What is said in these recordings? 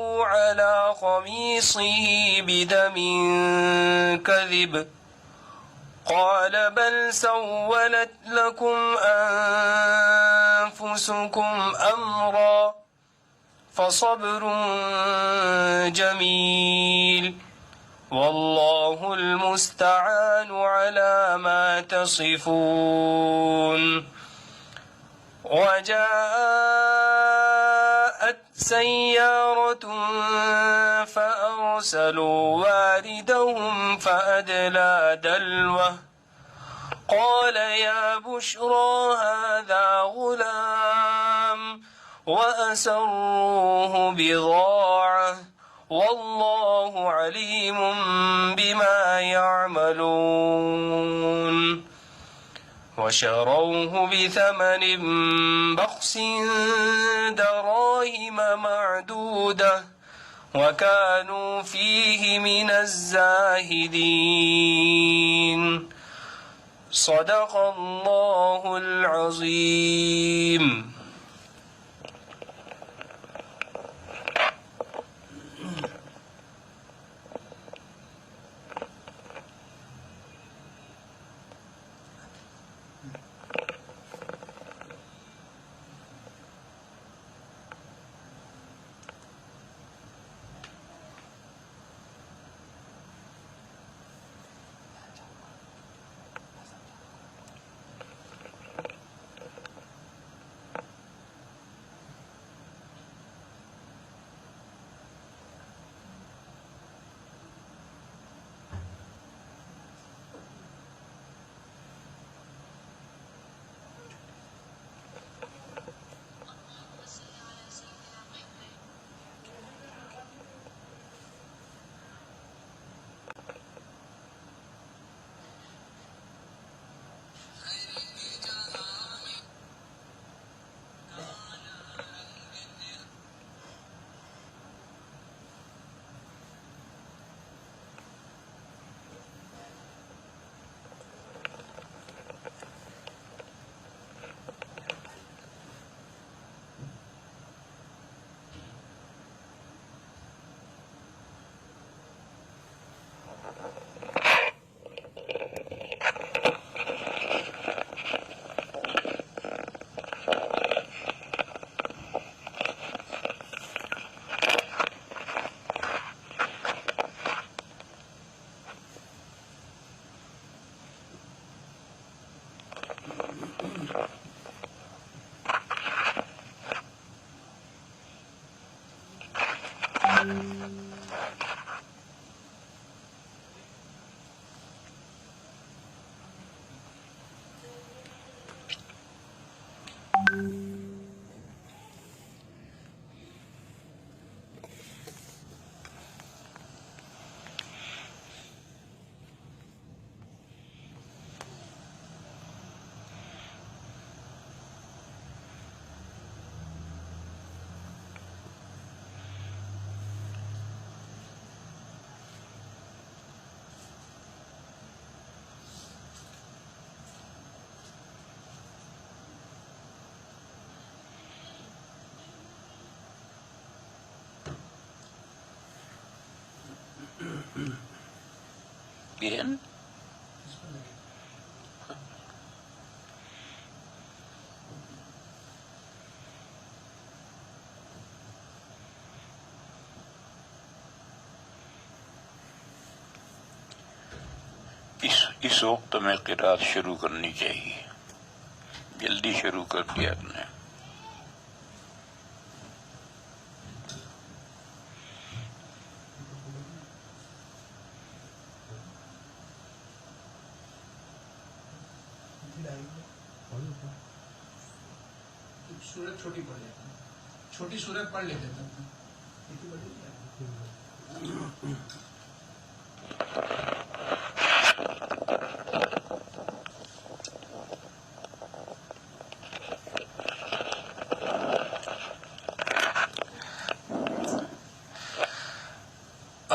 على قميصه بدم كذب قال بل سولت لكم أنفسكم أمرا فصبر جميل والله المستعان على ما تصفون. وجاءت سيارة فأرسلوا واردهم فأدلى دلوه قال يا بشرى هذا غلام وأسروه بضاعة والله عليم بما يعملون. وشروه بثمن بخس دراهم معدودة وكانوا فيه من الزاهدين. صدق الله العظيم. Bien. اس وقت میں قرات شروع کرنی چاہیے، جلدی شروع کر دیا آپ نے۔ سورت چھوٹی پڑھ لیتے ہیں، چھوٹی سورت پڑھ لیتے ہیں۔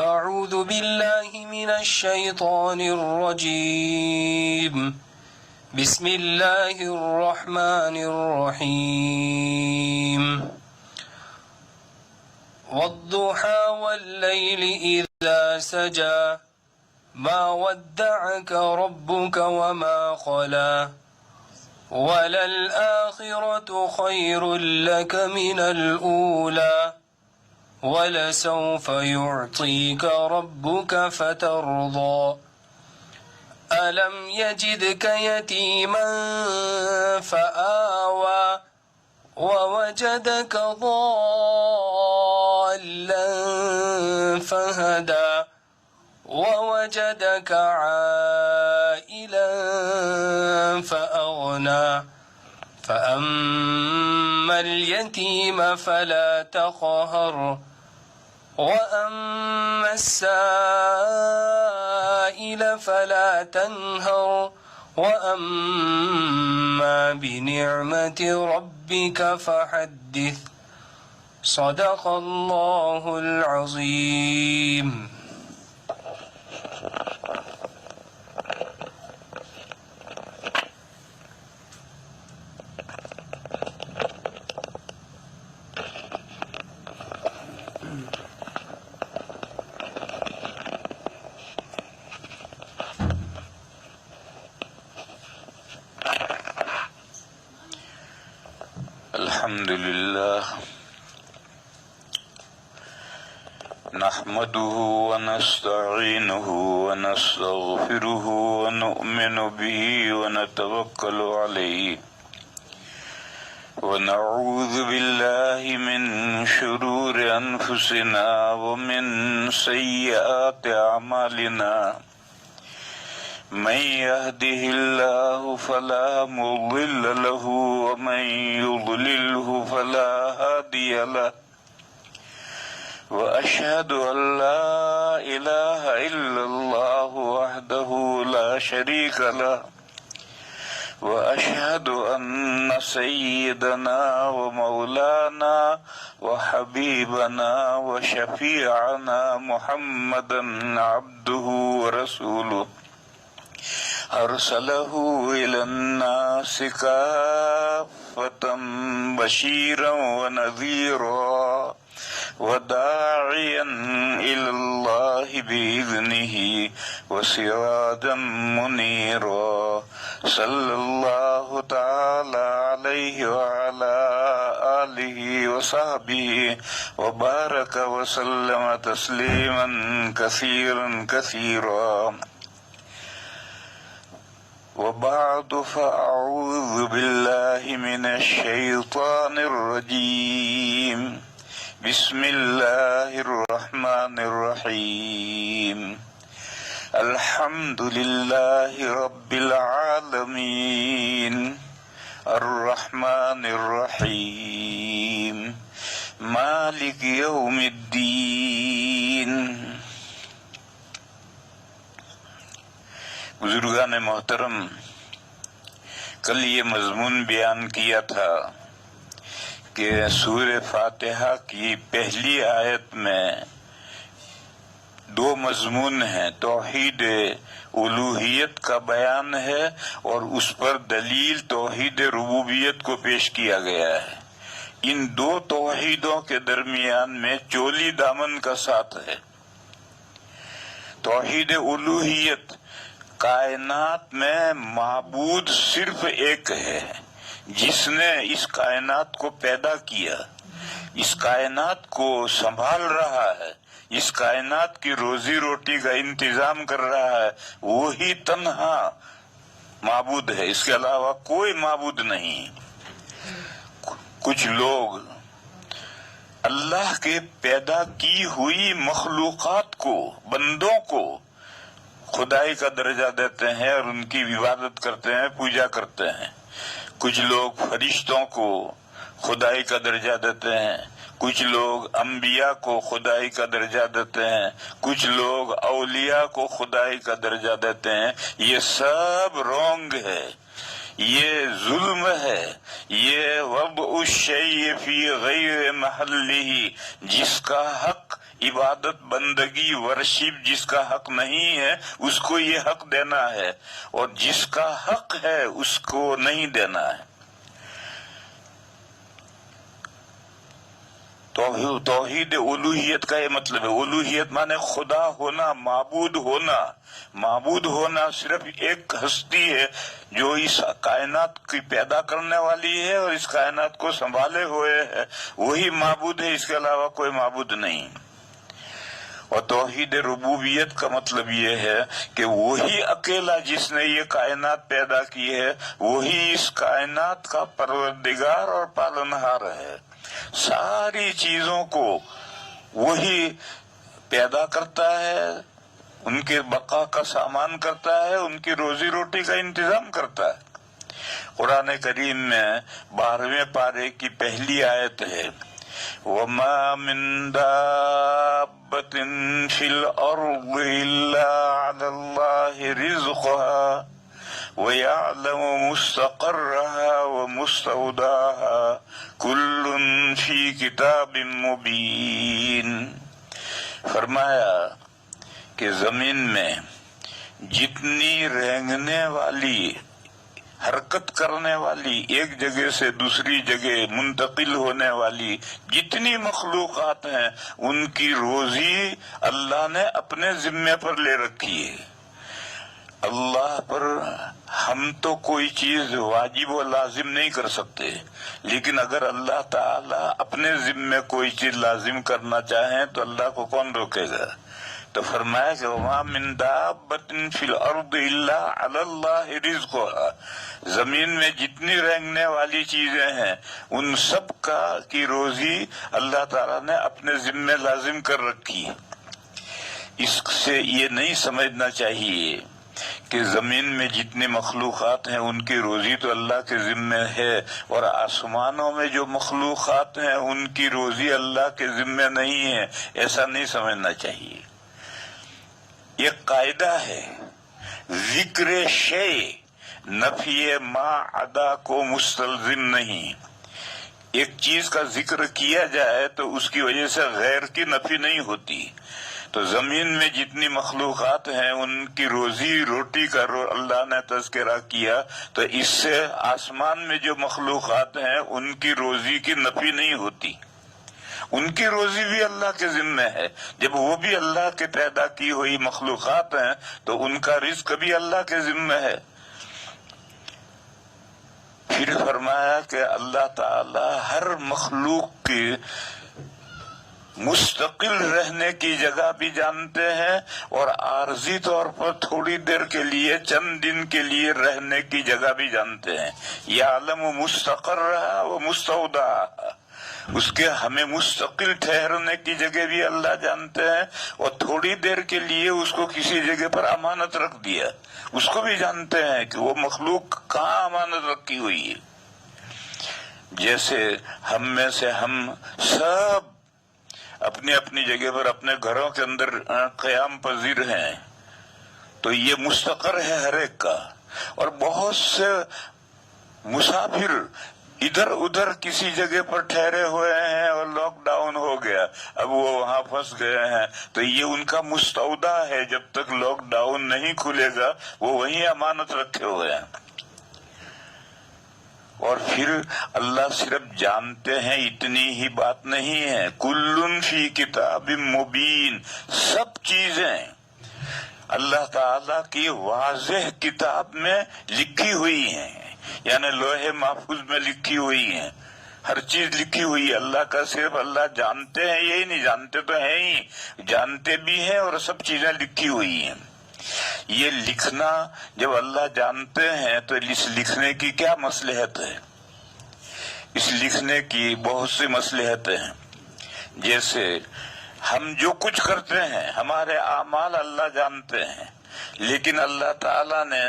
أعوذ بالله من الشيطان الرجيم. بسم الله الرحمن الرحيم. والضحى والليل إذا سجى ما ودعك ربك وما قلى وللآخرة خير لك من الأولى ولسوف يعطيك ربك فترضى ألم يجدك يتيما فآوى ووجدك ضالا فهدى ووجدك عائلا فأغنى فأما اليتيم فلا تقهر وأما السائل فلا تنهر وأما بنعمة ربك فحدث صدق الله العظيم. الحمد لله نحمده ونستعينه ونستغفره ونؤمن به ونتوكل عليه ونعوذ بالله من شرور أنفسنا ومن سيئات أعمالنا من يهده الله فلا مضل له ومن يضلله فلا هادي له وأشهد أن لا إله إلا الله وحده لا شريك له وأشهد أن سيدنا ومولانا وحبيبنا وشفيعنا محمدا عبده ورسوله أرسله إلى الناس كافة بشيرا ونذيرا وداعيا إلى الله بإذنه وسراجا منيرا صلى الله تعالى عليه وعلى آله وصحبه وبارك وسلم تسليما كثيرا كثيرا وبعد فأعوذ بالله من الشيطان الرجيم بسم الله الرحمن الرحيم الحمد لله رب العالمين الرحمن الرحيم مالك يوم الدين. بزرگان محترم، کل یہ مضمون بیان کیا تھا کہ سورہ فاتحہ کی پہلی آیت میں دو مضمون ہیں، توحید الوہیت کا بیان ہے اور اس پر دلیل توحید ربوبیت کو پیش کیا گیا ہے. ان دو توحیدوں کے درمیان میں چولی دامن کا ساتھ ہے. توحید الوہیت، کائنات میں معبود صرف ایک ہے جس نے اس کائنات کو پیدا کیا، اس کائنات کو سنبھال رہا ہے، اس کائنات کی روزی روٹی کا انتظام کر رہا ہے. وہی تنہا معبود ہے، اس کے علاوہ کوئی معبود نہیں. کچھ لوگ اللہ کے پیدا کی ہوئی مخلوقات کو، بندوں کو خدائی کا درجہ دیتے ہیں اور ان کی عبادت کرتے ہیں، پوجا کرتے ہیں. کچھ لوگ فرشتوں کو خدائی کا درجہ دیتے ہیں، کچھ لوگ انبیاء کو خدائی کا درجہ دیتے ہیں، کچھ لوگ اولیاء کو خدائی کا درجہ دیتے ہیں. یہ سب رونگ ہے، یہ ظلم ہے، یہ وضع الشیء فی غیر محلہ، جس کا حق عبادت بندگی ورشپ جس کا حق نہیں ہے اس کو یہ حق دینا ہے، اور جس کا حق ہے اس کو نہیں دینا ہے. تو توحید اولوہیت کا یہ مطلب ہے، اولوہیت مانے خدا ہونا، معبود ہونا۔ معبود ہونا صرف ایک ہستی ہے جو اس کائنات کی پیدا کرنے والی ہے اور اس کائنات کو سنبھالے ہوئے ہے، وہی معبود ہے، اس کے علاوہ کوئی معبود نہیں۔ اور توحید ربوبیت کا مطلب یہ ہے کہ وہی اکیلا جس نے یہ کائنات پیدا کی ہے، وہی اس کائنات کا پروردگار اور پالنہار ہے۔ ساری چیزوں کو وہی پیدا کرتا ہے، ان کے بقا کا سامان کرتا ہے، ان کی روزی روٹی کا انتظام کرتا ہے۔ قرآن کریم میں 12ویں پارے کی پہلی آیت ہے، وَمَا مِن دَابَّةٍ فِي الْأَرْضِ إِلَّا عَلَى اللَّهِ رِزْقُهَا وَيَعْلَمُ مُسْتَقَرَّهَا وَمُسْتَوْدَاهَا كُلٌّ فِي كِتَابٍ مُبِينٍ۔ فرمایا کہ زمین میں جتنی رینگنے والی، حرکت کرنے والی، ایک جگہ سے دوسری جگہ منتقل ہونے والی جتنی مخلوقات ہیں، ان کی روزی اللہ نے اپنے ذمے پر لے رکھی ہے۔ اللہ پر ہم تو کوئی چیز واجب و لازم نہیں کر سکتے، لیکن اگر اللہ تعالی اپنے ذمے کوئی چیز لازم کرنا چاہیں تو اللہ کو کون روکے گا؟ تو فرمایا کہ وَمَا مِن دَابَّةٍ فِي الْأَرْضِ إِلَّا عَلَى اللَّهِ رِزْقُهَا، زمین میں جتنی رینگنے والی چیزیں ہیں ان سب کی روزی اللہ تعالیٰ نے اپنے ذمے لازم کر رکھی ہے۔ اس سے یہ نہیں سمجھنا چاہیے کہ زمین میں جتنی مخلوقات ہیں ان کی روزی تو اللہ کے ذمے ہے، اور آسمانوں میں جو مخلوقات ہیں ان کی روزی اللہ کے ذمے نہیں ہے، ایسا نہیں سمجھنا چاہیے۔ یہ قاعدہ ہے، ذکر شے نفی ما عدا کو مستلزم نہیں۔ ایک چیز کا ذکر کیا جائے تو اس کی وجہ سے غیر کی نفی نہیں ہوتی۔ تو زمین میں جتنی مخلوقات ہیں ان کی روزی روٹی کا اللہ نے تذکرہ کیا، تو اس سے آسمان میں جو مخلوقات ہیں ان کی روزی کی نفی نہیں ہوتی۔ ان کی روزی بھی اللہ کے ذمہ ہے، جب وہ بھی اللہ کے پیدا کی ہوئی مخلوقات ہیں تو ان کا رزق بھی اللہ کے ذمہ ہے۔ پھر فرمایا کہ اللہ تعالی ہر مخلوق کی مستقل رہنے کی جگہ بھی جانتے ہیں اور عارضی طور پر تھوڑی دیر کے لیے، چند دن کے لیے رہنے کی جگہ بھی جانتے ہیں۔ یعلم مستقرها ومستودعها، اس کے ہمیں مستقل ٹھہرنے کی جگہ بھی اللہ جانتے ہیں، اور تھوڑی دیر کے لیے اس کو کسی جگہ پر امانت رکھ دیا اس کو بھی جانتے ہیں کہ وہ مخلوق کہاں امانت رکھی ہوئی ہے۔ جیسے ہم میں سے ہم سب اپنی اپنی جگہ پر اپنے گھروں کے اندر قیام پذیر ہیں، تو یہ مستقر ہے ہر ایک کا، اور بہت سے مسافر ادھر ادھر کسی جگہ پر ٹھہرے ہوئے ہیں اور لاک ڈاؤن ہو گیا، اب وہ وہاں پھنس گئے ہیں، تو یہ ان کا مستودع ہے، جب تک لاک ڈاؤن نہیں کھلے گا وہ وہیں امانت رکھے ہوئے ہیں۔ اور پھر اللہ صرف جانتے ہیں اتنی ہی بات نہیں ہے، کل فی کتاب مبین، سب چیزیں اللہ تعالی کی واضح کتاب میں لکھی ہوئی ہیں، یعنی لوح محفوظ میں لکھی ہوئی ہیں، ہر چیز لکھی ہوئی ہے۔ اللہ کا صرف اللہ جانتے ہیں یہی نہیں، جانتے تو ہیں ہی، جانتے بھی ہیں اور سب چیزیں لکھی ہوئی ہیں۔ یہ لکھنا جب اللہ جانتے ہیں تو اس لکھنے کی کیا مصلحت ہے؟ اس لکھنے کی بہت سی مصلحتیں ہیں۔ جیسے ہم جو کچھ کرتے ہیں ہمارے اعمال اللہ جانتے ہیں، لیکن اللہ تعالیٰ نے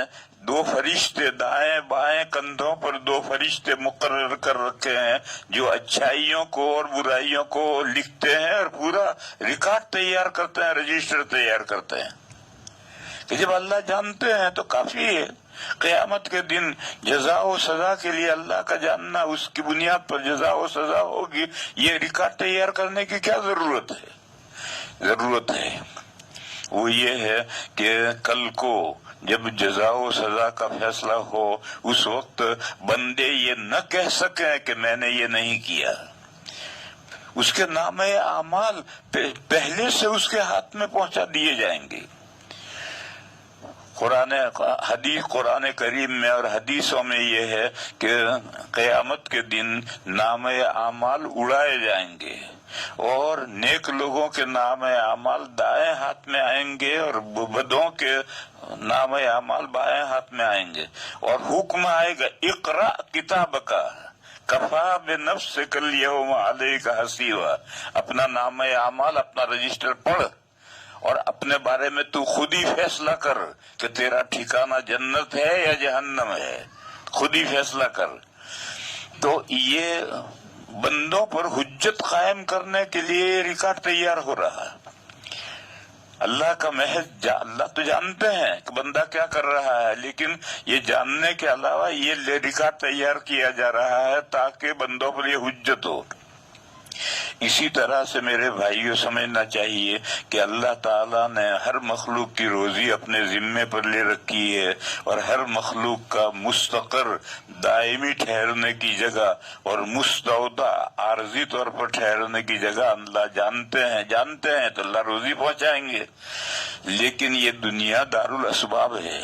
2 فرشتے دائیں بائیں کندھوں پر 2 فرشتے مقرر کر رکھے ہیں جو اچھائیوں کو اور برائیوں کو لکھتے ہیں اور پورا ریکارڈ تیار کرتے ہیں، رجسٹر تیار کرتے ہیں۔ کہ جب اللہ جانتے ہیں تو کافی ہے۔ قیامت کے دن جزا و سزا کے لیے اللہ کا جاننا، اس کی بنیاد پر جزا و سزا ہوگی، یہ ریکارڈ تیار کرنے کی کیا ضرورت ہے؟ ضرورت ہے وہ یہ ہے کہ کل کو جب جزا و سزا کا فیصلہ ہو اس وقت بندے یہ نہ کہہ سکیں کہ میں نے یہ نہیں کیا۔ اس کے نام اعمال پہلے سے اس کے ہاتھ میں پہنچا دیے جائیں گے۔ قرآن کریم میں اور حدیثوں میں یہ ہے کہ قیامت کے دن نام اعمال اڑائے جائیں گے اور نیک لوگوں کے نام اعمال دائیں ہاتھ میں آئیں گے اور بدوں کے نام اعمال بائیں ہاتھ میں آئیں گے، اور حکم آئے گا اقرا کتاب کا کفا بنفسک الیوم علیک حسیبا، اپنا نام اعمال اپنا رجسٹر پڑھ اور اپنے بارے میں تو خود ہی فیصلہ کر کہ تیرا ٹھکانہ جنت ہے یا جہنم ہے، خود ہی فیصلہ کر۔ تو یہ بندوں پر حجت قائم کرنے کے لیے ریکارڈ تیار ہو رہا ہے۔ اللہ کا محض اللہ تو جانتے ہیں کہ بندہ کیا کر رہا ہے، لیکن یہ جاننے کے علاوہ یہ ریکارڈ تیار کیا جا رہا ہے تاکہ بندوں پر یہ حجت ہو۔ اسی طرح سے میرے بھائیوں سمجھنا چاہیے کہ اللہ تعالیٰ نے ہر مخلوق کی روزی اپنے ذمے پر لے رکھی ہے، اور ہر مخلوق کا مستقر دائمی ٹھہرنے کی جگہ اور مستودع عارضی طور پر ٹھہرنے کی جگہ اللہ جانتے ہیں تو اللہ روزی پہنچائیں گے۔ لیکن یہ دنیا دارالاسباب ہے،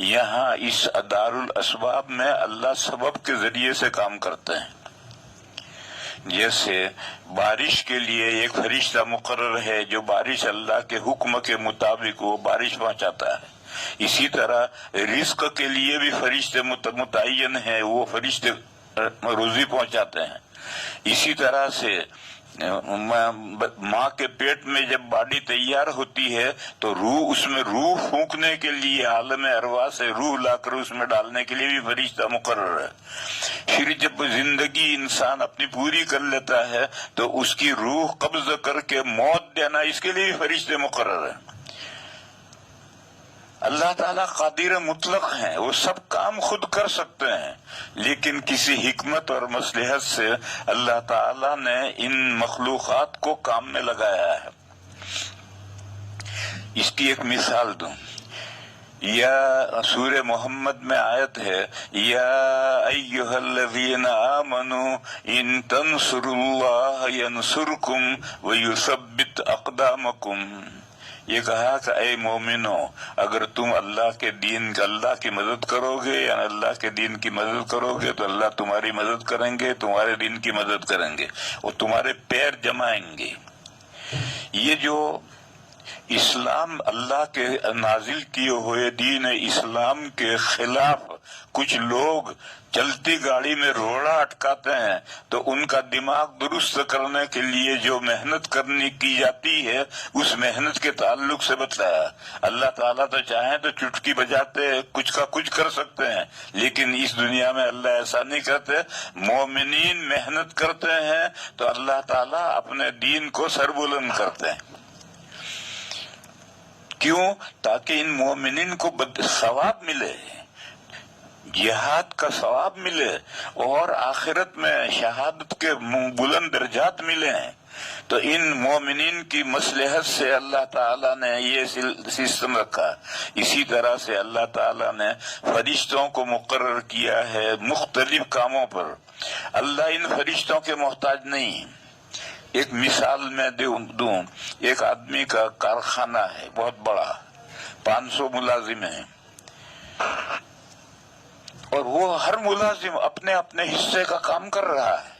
یہاں اس دارالاسباب میں اللہ سبب کے ذریعے سے کام کرتے ہیں۔ جیسے بارش کے لیے ایک فرشتہ مقرر ہے جو بارش اللہ کے حکم کے مطابق وہ بارش پہنچاتا ہے، اسی طرح رزق کے لیے بھی فرشتے متعین ہیں، وہ فرشتے روزی پہنچاتے ہیں۔ اسی طرح سے ماں کے پیٹ میں جب باڈی تیار ہوتی ہے تو اس میں روح پھونکنے کے لیے عالم ارواح سے روح لا کر اس میں ڈالنے کے لیے بھی فرشتہ مقرر ہے۔ پھر جب زندگی انسان اپنی پوری کر لیتا ہے تو اس کی روح قبض کر کے موت دینا، اس کے لیے بھی فرشتے مقرر ہیں۔ اللہ تعالیٰ قادر مطلق ہیں، وہ سب کام خود کر سکتے ہیں، لیکن کسی حکمت اور مصلحت سے اللہ تعالیٰ نے ان مخلوقات کو کام میں لگایا ہے۔ اس کی ایک مثال دوں، یا سورہ محمد میں آیت ہے، یا ایھا الذین آمنوا ان تنصروا اللہ ینصرکم ویثبت اقدامکم۔ یہ کہا کہ اے مومنو، اگر تم اللہ کی مدد کرو گے یا اللہ کے دین کی مدد کرو گے تو اللہ تمہاری مدد کریں گے، تمہارے دین کی مدد کریں گے، اور تمہارے پیر جمائیں گے۔ یہ جو اسلام اللہ کے نازل کیے ہوئے دین اسلام کے خلاف کچھ لوگ چلتی گاڑی میں روڑا اٹکاتے ہیں تو ان کا دماغ درست کرنے کے لیے جو محنت کرنی کی جاتی ہے اس محنت کے تعلق سے بتلایا۔ اللہ تعالیٰ تو چاہیں تو چٹکی بجاتے کچھ کا کچھ کر سکتے ہیں، لیکن اس دنیا میں اللہ ایسا نہیں کرتے۔ مومنین محنت کرتے ہیں تو اللہ تعالیٰ اپنے دین کو سربلند کرتے ہیں۔ کیوں؟ تاکہ ان مومنین کو ثواب ملے، جہاد کا ثواب ملے، اور آخرت میں شہادت کے بلند درجات ملے ہیں۔ تو ان مومنین کی مصلحت سے اللہ تعالیٰ نے یہ سسٹم رکھا۔ اسی طرح سے اللہ تعالیٰ نے فرشتوں کو مقرر کیا ہے مختلف کاموں پر۔ اللہ ان فرشتوں کے محتاج نہیں۔ ایک مثال میں دوں، ایک آدمی کا کارخانہ ہے بہت بڑا، 500 ملازم ہیں، اور وہ ہر ملازم اپنے اپنے حصے کا کام کر رہا ہے،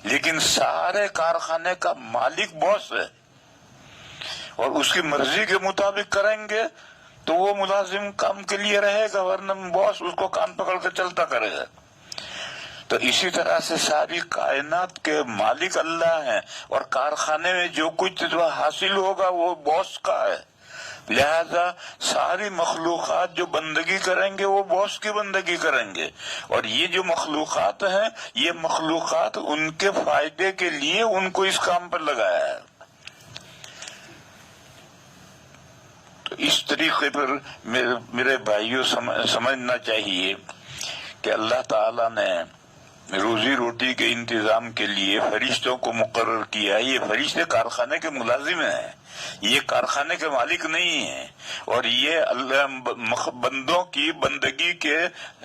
لیکن سارے کارخانے کا مالک باس ہے، اور اس کی مرضی کے مطابق کریں گے تو وہ ملازم کام کے لیے رہے گا، ورنہ باس اس کو کان پکڑ کے چلتا کرے گا۔ تو اسی طرح سے ساری کائنات کے مالک اللہ ہیں، اور کارخانے میں جو کچھ حاصل ہوگا وہ باس کا ہے، لہذا ساری مخلوقات جو بندگی کریں گے وہ باس کی بندگی کریں گے، اور یہ جو مخلوقات ہیں یہ مخلوقات ان کے فائدے کے لیے ان کو اس کام پر لگایا ہے۔ تو اس طریقے پر میرے بھائیوں سمجھنا چاہیے کہ اللہ تعالیٰ نے روزی روٹی کے انتظام کے لیے فرشتوں کو مقرر کیا۔ یہ فرشتے کارخانے کے ملازم ہیں، یہ کارخانے کے مالک نہیں ہیں، اور یہ اللہ بندوں کی بندگی کے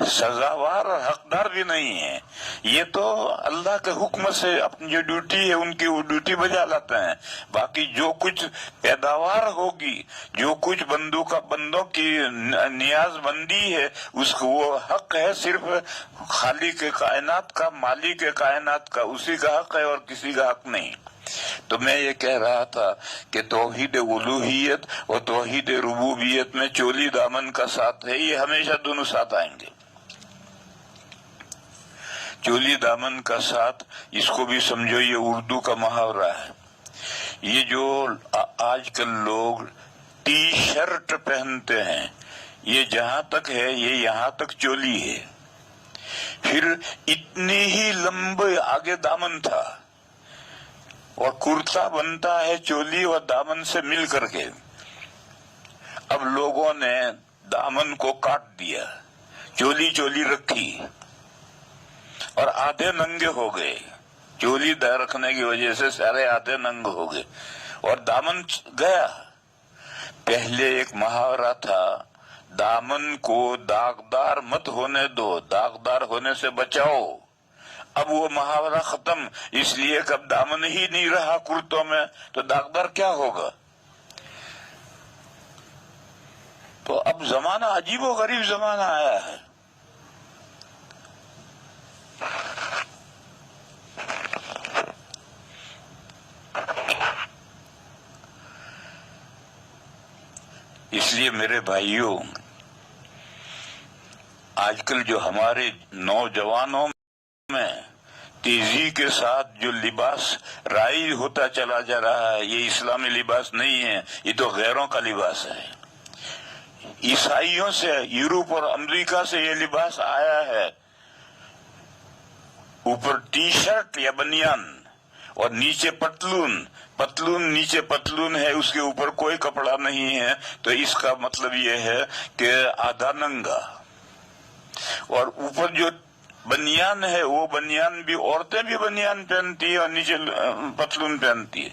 سزاوار اور حقدار بھی نہیں ہیں۔ یہ تو اللہ کے حکم سے اپنی جو ڈیوٹی ہے ان کی وہ ڈیوٹی بجا لاتے ہیں۔ باقی جو کچھ پیداوار ہوگی، جو کچھ بندوں کی نیاز مندی ہے، اس کو وہ حق ہے صرف خالق کائنات کا، مالک کائنات کا، اسی کا حق ہے اور کسی کا حق نہیں۔ تو میں یہ کہہ رہا تھا کہ توحید الوہیت اور توحید ربوبیت میں چولی دامن کا ساتھ ہے، یہ ہمیشہ دونوں ساتھ آئیں گے۔ چولی دامن کا ساتھ، اس کو بھی سمجھو یہ اردو کا محاورہ ہے۔ یہ جو آج کل لوگ ٹی شرٹ پہنتے ہیں، یہ جہاں تک ہے یہ یہاں تک چولی ہے، پھر اتنی ہی لمبے آگے دامن تھا، اور کرتا بنتا ہے چولی اور دامن سے مل کر کے۔ اب لوگوں نے دامن کو کاٹ دیا، چولی رکھی اور آدھے ننگے ہو گئے۔ چولی رکھنے کی وجہ سے سارے آدھے ننگ ہو گئے اور دامن گیا۔ پہلے ایک محاورہ تھا، دامن کو داغدار مت ہونے دو، داغدار ہونے سے بچاؤ۔ اب وہ محاورہ ختم، اس لیے کہ اب دامن ہی نہیں رہا کرتوں میں تو داغدار کیا ہوگا۔ تو اب زمانہ عجیب و غریب زمانہ آیا ہے۔ اس لیے میرے بھائیوں، آج کل جو ہمارے نوجوانوں میں تیزی کے ساتھ جو لباس رائج ہوتا چلا جا رہا ہے، یہ اسلامی لباس نہیں ہے، یہ تو غیروں کا لباس ہے۔ عیسائیوں سے، یورپ اور امریکہ سے یہ لباس آیا ہے، اوپر ٹی شرٹ یا بنیان اور نیچے پتلون نیچے پتلون ہے، اس کے اوپر کوئی کپڑا نہیں ہے، تو اس کا مطلب یہ ہے کہ آدھا ننگا۔ اور اوپر جو بنیان ہے، وہ بنیان بھی عورتیں بھی بنیان پہنتی ہے اور نیچے پتلون پہنتی ہے۔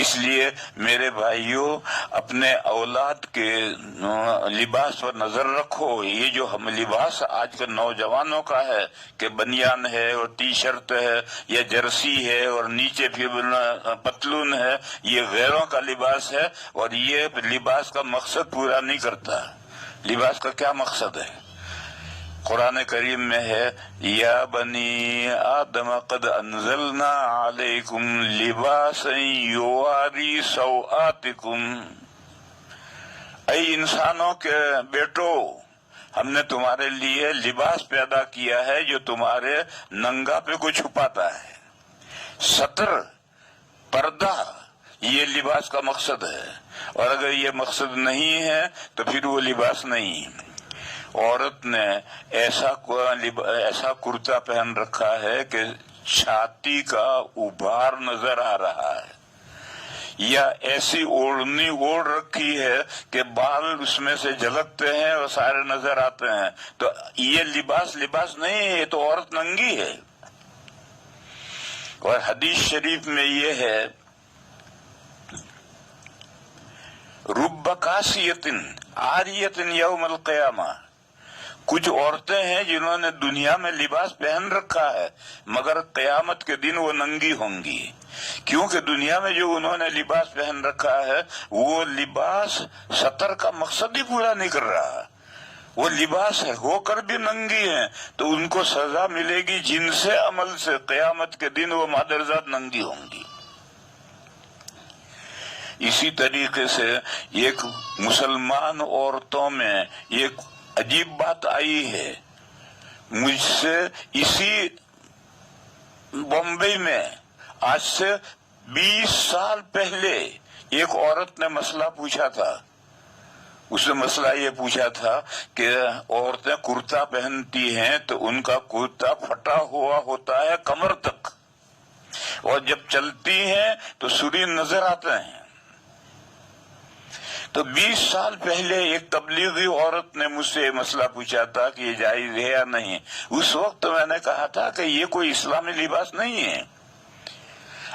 اس لیے میرے بھائیوں، اپنے اولاد کے لباس پر نظر رکھو۔ یہ جو ہم لباس آج کے نوجوانوں کا ہے کہ بنیان ہے اور ٹی شرٹ ہے یا جرسی ہے اور نیچے پھر پتلون ہے، یہ غیروں کا لباس ہے، اور یہ لباس کا مقصد پورا نہیں کرتا۔ لباس کا کیا مقصد ہے؟ قرآن کریم میں ہے، یا بنی آدم قد انزلنا علیکم لباسا یواری سوآتکم، اے انسانوں کے بیٹو، ہم نے تمہارے لیے لباس پیدا کیا ہے جو تمہارے ننگا پہ کو چھپاتا ہے۔ ستر، پردہ، یہ لباس کا مقصد ہے، اور اگر یہ مقصد نہیں ہے تو پھر وہ لباس نہیں۔ عورت نے ایسا کرتا پہن رکھا ہے کہ چھاتی کا ابھار نظر آ رہا ہے، یا ایسی اوڑھنی اوڑھ رکھی ہے کہ بال اس میں سے جھلکتے ہیں اور سارے نظر آتے ہیں، تو یہ لباس نہیں ہے، یہ تو عورت ننگی ہے۔ اور حدیث شریف میں یہ ہے، رب کاسیۃ عاریۃ یوم القیامہ، کچھ عورتیں ہیں جنہوں نے دنیا میں لباس پہن رکھا ہے مگر قیامت کے دن وہ ننگی ہوں گی، کیونکہ دنیا میں جو انہوں نے لباس پہن رکھا ہے وہ لباس ستر کا مقصد ہی پورا نہیں کر رہا، وہ لباس ہے ہو کر بھی ننگی ہیں، تو ان کو سزا ملے گی جن سے عمل سے، قیامت کے دن وہ مادرزاد ننگی ہوں گی۔ اسی طریقے سے ایک مسلمان عورتوں میں ایک عجیب بات آئی ہے، مجھ سے اسی بمبئی میں آج سے 20 سال پہلے ایک عورت نے مسئلہ پوچھا تھا۔ اس نے مسئلہ یہ پوچھا تھا کہ عورتیں کرتا پہنتی ہیں تو ان کا کرتا پھٹا ہوا ہوتا ہے کمر تک، اور جب چلتی ہیں تو سری نظر آتے ہیں۔ تو 20 سال پہلے ایک تبلیغی عورت نے مجھ سے مسئلہ پوچھا تھا کہ یہ جائز ہے یا نہیں۔ اس وقت میں نے کہا تھا کہ یہ کوئی اسلامی لباس نہیں ہے۔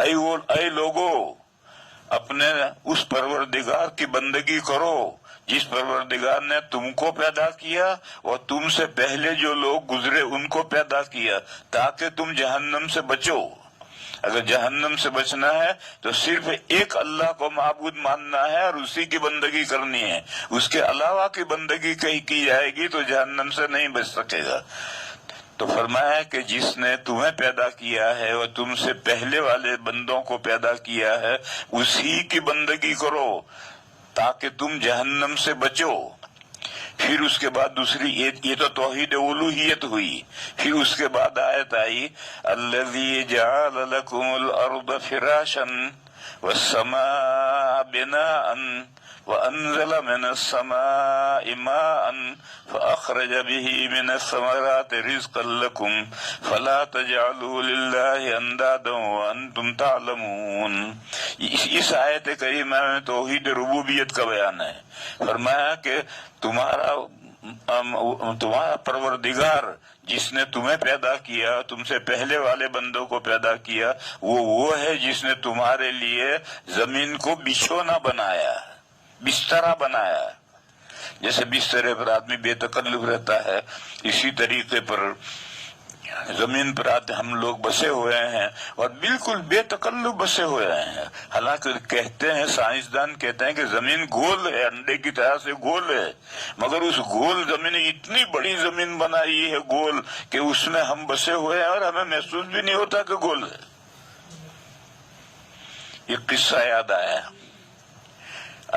اے لوگو، اپنے اس پروردگار کی بندگی کرو جس پروردگار نے تم کو پیدا کیا اور تم سے پہلے جو لوگ گزرے ان کو پیدا کیا، تاکہ تم جہنم سے بچو. اگر جہنم سے بچنا ہے تو صرف ایک اللہ کو معبود ماننا ہے اور اسی کی بندگی کرنی ہے. اس کے علاوہ کی بندگی کہیں کی جائے گی تو جہنم سے نہیں بچ سکے گا. تو فرمایا کہ جس نے تمہیں پیدا کیا ہے اور تم سے پہلے والے بندوں کو پیدا کیا ہے اسی کی بندگی کرو تاکہ تم جہنم سے بچو. پھر اس کے بعد دوسری یہ تو توحید الوہیت ہوئی. پھر اس کے بعد آیت آئی الذی جعل لکم الارض فراشا والسماء بناء وانزل من السماء ماء فاخرج به من الثمرات رزقا لكم فلا تجعلوا لله اندادا وانتم تعلمون. اس آیت کریمہ میں توحید ربوبیت کا بیان ہے. فرمایا کہ تمہارا پروردگار جس نے تمہیں پیدا کیا، تم سے پہلے والے بندوں کو پیدا کیا، وہ ہے جس نے تمہارے لیے زمین کو بچھونا بنایا، بسترا بنایا. جیسے بسترے پر آدمی بے تکلف رہتا ہے، اسی طریقے پر زمین پر ہم لوگ بسے ہوئے ہیں اور بالکل بے تکلف بسے ہوئے ہیں. حالانکہ کہتے ہیں، سائنسدان کہتے ہیں کہ زمین گول ہے، انڈے کی طرح سے گول ہے، مگر اس گول زمین اتنی بڑی زمین بنائی ہے گول کہ اس میں ہم بسے ہوئے ہیں اور ہمیں محسوس بھی نہیں ہوتا کہ گول ہے. یہ قصہ یاد آیا.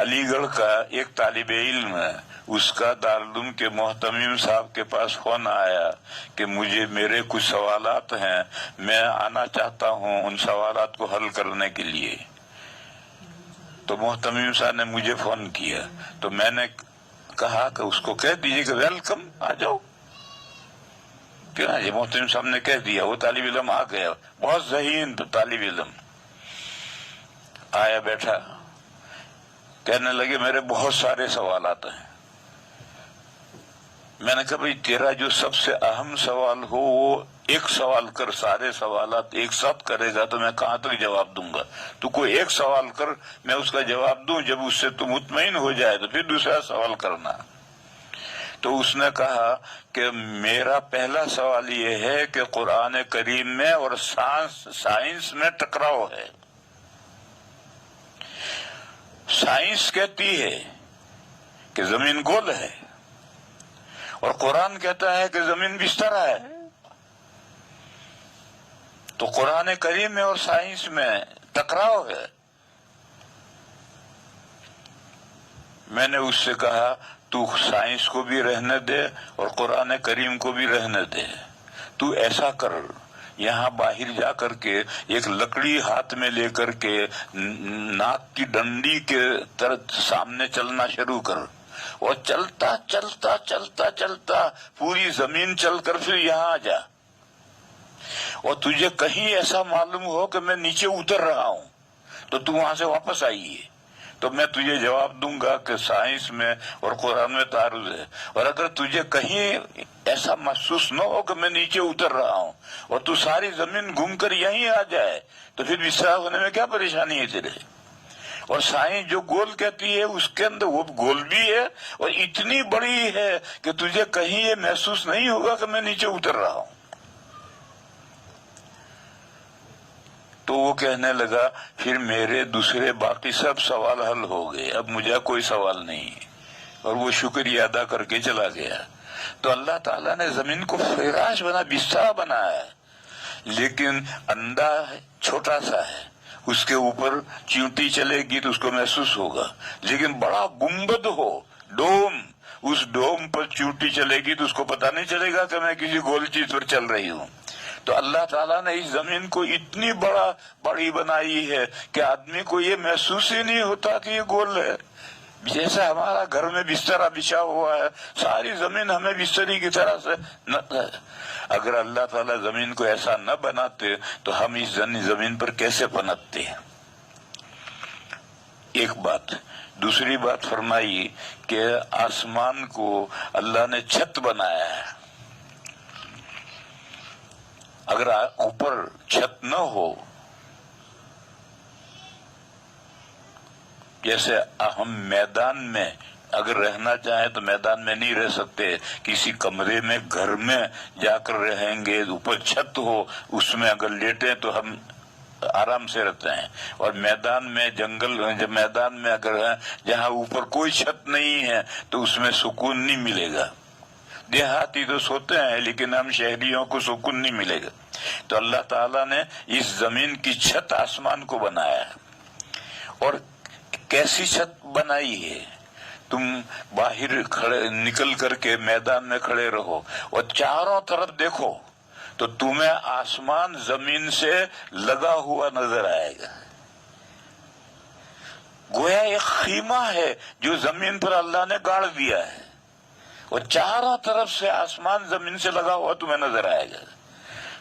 علی گڑھ کا ایک طالب علم ہے، اس کا دارالعلوم کے محتمم صاحب کے پاس فون آیا کہ میرے کچھ سوالات ہیں، میں آنا چاہتا ہوں ان سوالات کو حل کرنے کے لیے. تو محتمم صاحب نے مجھے فون کیا تو میں نے کہا کہ اس کو کہہ دیجیے کہ ویلکم، آ جاؤ. کیوں جی محتمم صاحب نے کہہ دیا. وہ طالب علم آ گیا، بہت ذہین طالب علم آیا، بیٹھا، کہنے لگے میرے بہت سارے سوالات ہیں. میں نے کہا بھئی تیرا جو سب سے اہم سوال ہو وہ ایک سوال کر، سارے سوالات ایک ساتھ کرے گا تو میں کہاں تک جواب دوں گا. تو کوئی ایک سوال کر، میں اس کا جواب دوں، جب اس سے تو مطمئن ہو جائے تو پھر دوسرا سوال کرنا. تو اس نے کہا کہ میرا پہلا سوال یہ ہے کہ قرآن کریم میں اور سائنس میں ٹکراؤ ہے. سائنس کہتی ہے کہ زمین گول ہے اور قرآن کہتا ہے کہ زمین بسترا ہے. تو قرآن کریم میں اور سائنس میں ٹکراؤ ہے. میں نے اس سے کہا تو سائنس کو بھی رہنے دے اور قرآن کریم کو بھی رہنے دے. تو ایسا کر، یہاں باہر جا کر کے ایک لکڑی ہاتھ میں لے کر کے ناک کی ڈنڈی کے طرف سامنے چلنا شروع کر اور چلتا چلتا چلتا چلتا پوری زمین چل کر پھر یہاں آ جا. اور تجھے کہیں ایسا معلوم ہو کہ میں نیچے اتر رہا ہوں تو تو وہاں سے واپس آئیے، تو میں تجھے جواب دوں گا کہ سائنس میں اور قرآن میں تعارض ہے. اور اگر تجھے کہیں ایسا محسوس نہ ہو کہ میں نیچے اتر رہا ہوں اور تو ساری زمین گھوم کر یہیں آ جائے تو پھر بسرا ہونے میں کیا پریشانی ہے تیرے. اور سائنس جو گول کہتی ہے اس کے اندر وہ گول بھی ہے اور اتنی بڑی ہے کہ تجھے کہیں یہ محسوس نہیں ہوگا کہ میں نیچے اتر رہا ہوں. تو وہ کہنے لگا پھر میرے دوسرے باقی سب سوال حل ہو گئے، اب مجھے کوئی سوال نہیں. اور وہ شکریہ ادا کر کے چلا گیا. تو اللہ تعالیٰ نے زمین کو فراش بنا، بسترا بنایا ہے، لیکن انڈا چھوٹا سا ہے، اس کے اوپر چیونٹی چلے گی تو اس کو محسوس ہوگا. لیکن بڑا گنبد ہو، ڈوم، اس ڈوم پر چیونٹی چلے گی تو اس کو پتہ نہیں چلے گا کہ میں کسی گول چیز پر چل رہی ہوں. تو اللہ تعالیٰ نے اس زمین کو اتنی بڑی بنائی ہے کہ آدمی کو یہ محسوس ہی نہیں ہوتا کہ یہ گول ہے. جیسے ہمارا گھر میں بسترا بچھا ہوا ہے، ساری زمین ہمیں بستری کی طرح سے اگر اللہ تعالیٰ زمین کو ایسا نہ بناتے تو ہم اس زمین پر کیسے پنپتے ہیں. ایک بات دوسری بات فرمائی کہ آسمان کو اللہ نے چھت بنایا ہے. اگر اوپر چھت نہ ہو، جیسے ہم میدان میں اگر رہنا چاہیں تو میدان میں نہیں رہ سکتے، کسی کمرے میں گھر میں جا کر رہیں گے، اوپر چھت ہو اس میں اگر لیٹیں تو ہم آرام سے رہتے ہیں. اور میدان میں جنگل میدان میں اگر ہے جہاں اوپر کوئی چھت نہیں ہے تو اس میں سکون نہیں ملے گا. دیہاتی تو سوتے ہیں لیکن ہم شہریوں کو سکون نہیں ملے گا. تو اللہ تعالیٰ نے اس زمین کی چھت آسمان کو بنایا ہے. اور کیسی چھت بنائی ہے؟ تم باہر کھڑے نکل کر کے میدان میں کھڑے رہو اور چاروں طرف دیکھو تو تمہیں آسمان زمین سے لگا ہوا نظر آئے گا. گویا ایک خیمہ ہے جو زمین پر اللہ نے گاڑ دیا ہے، اور چاروں طرف سے آسمان زمین سے لگا ہوا تمہیں نظر آئے گا.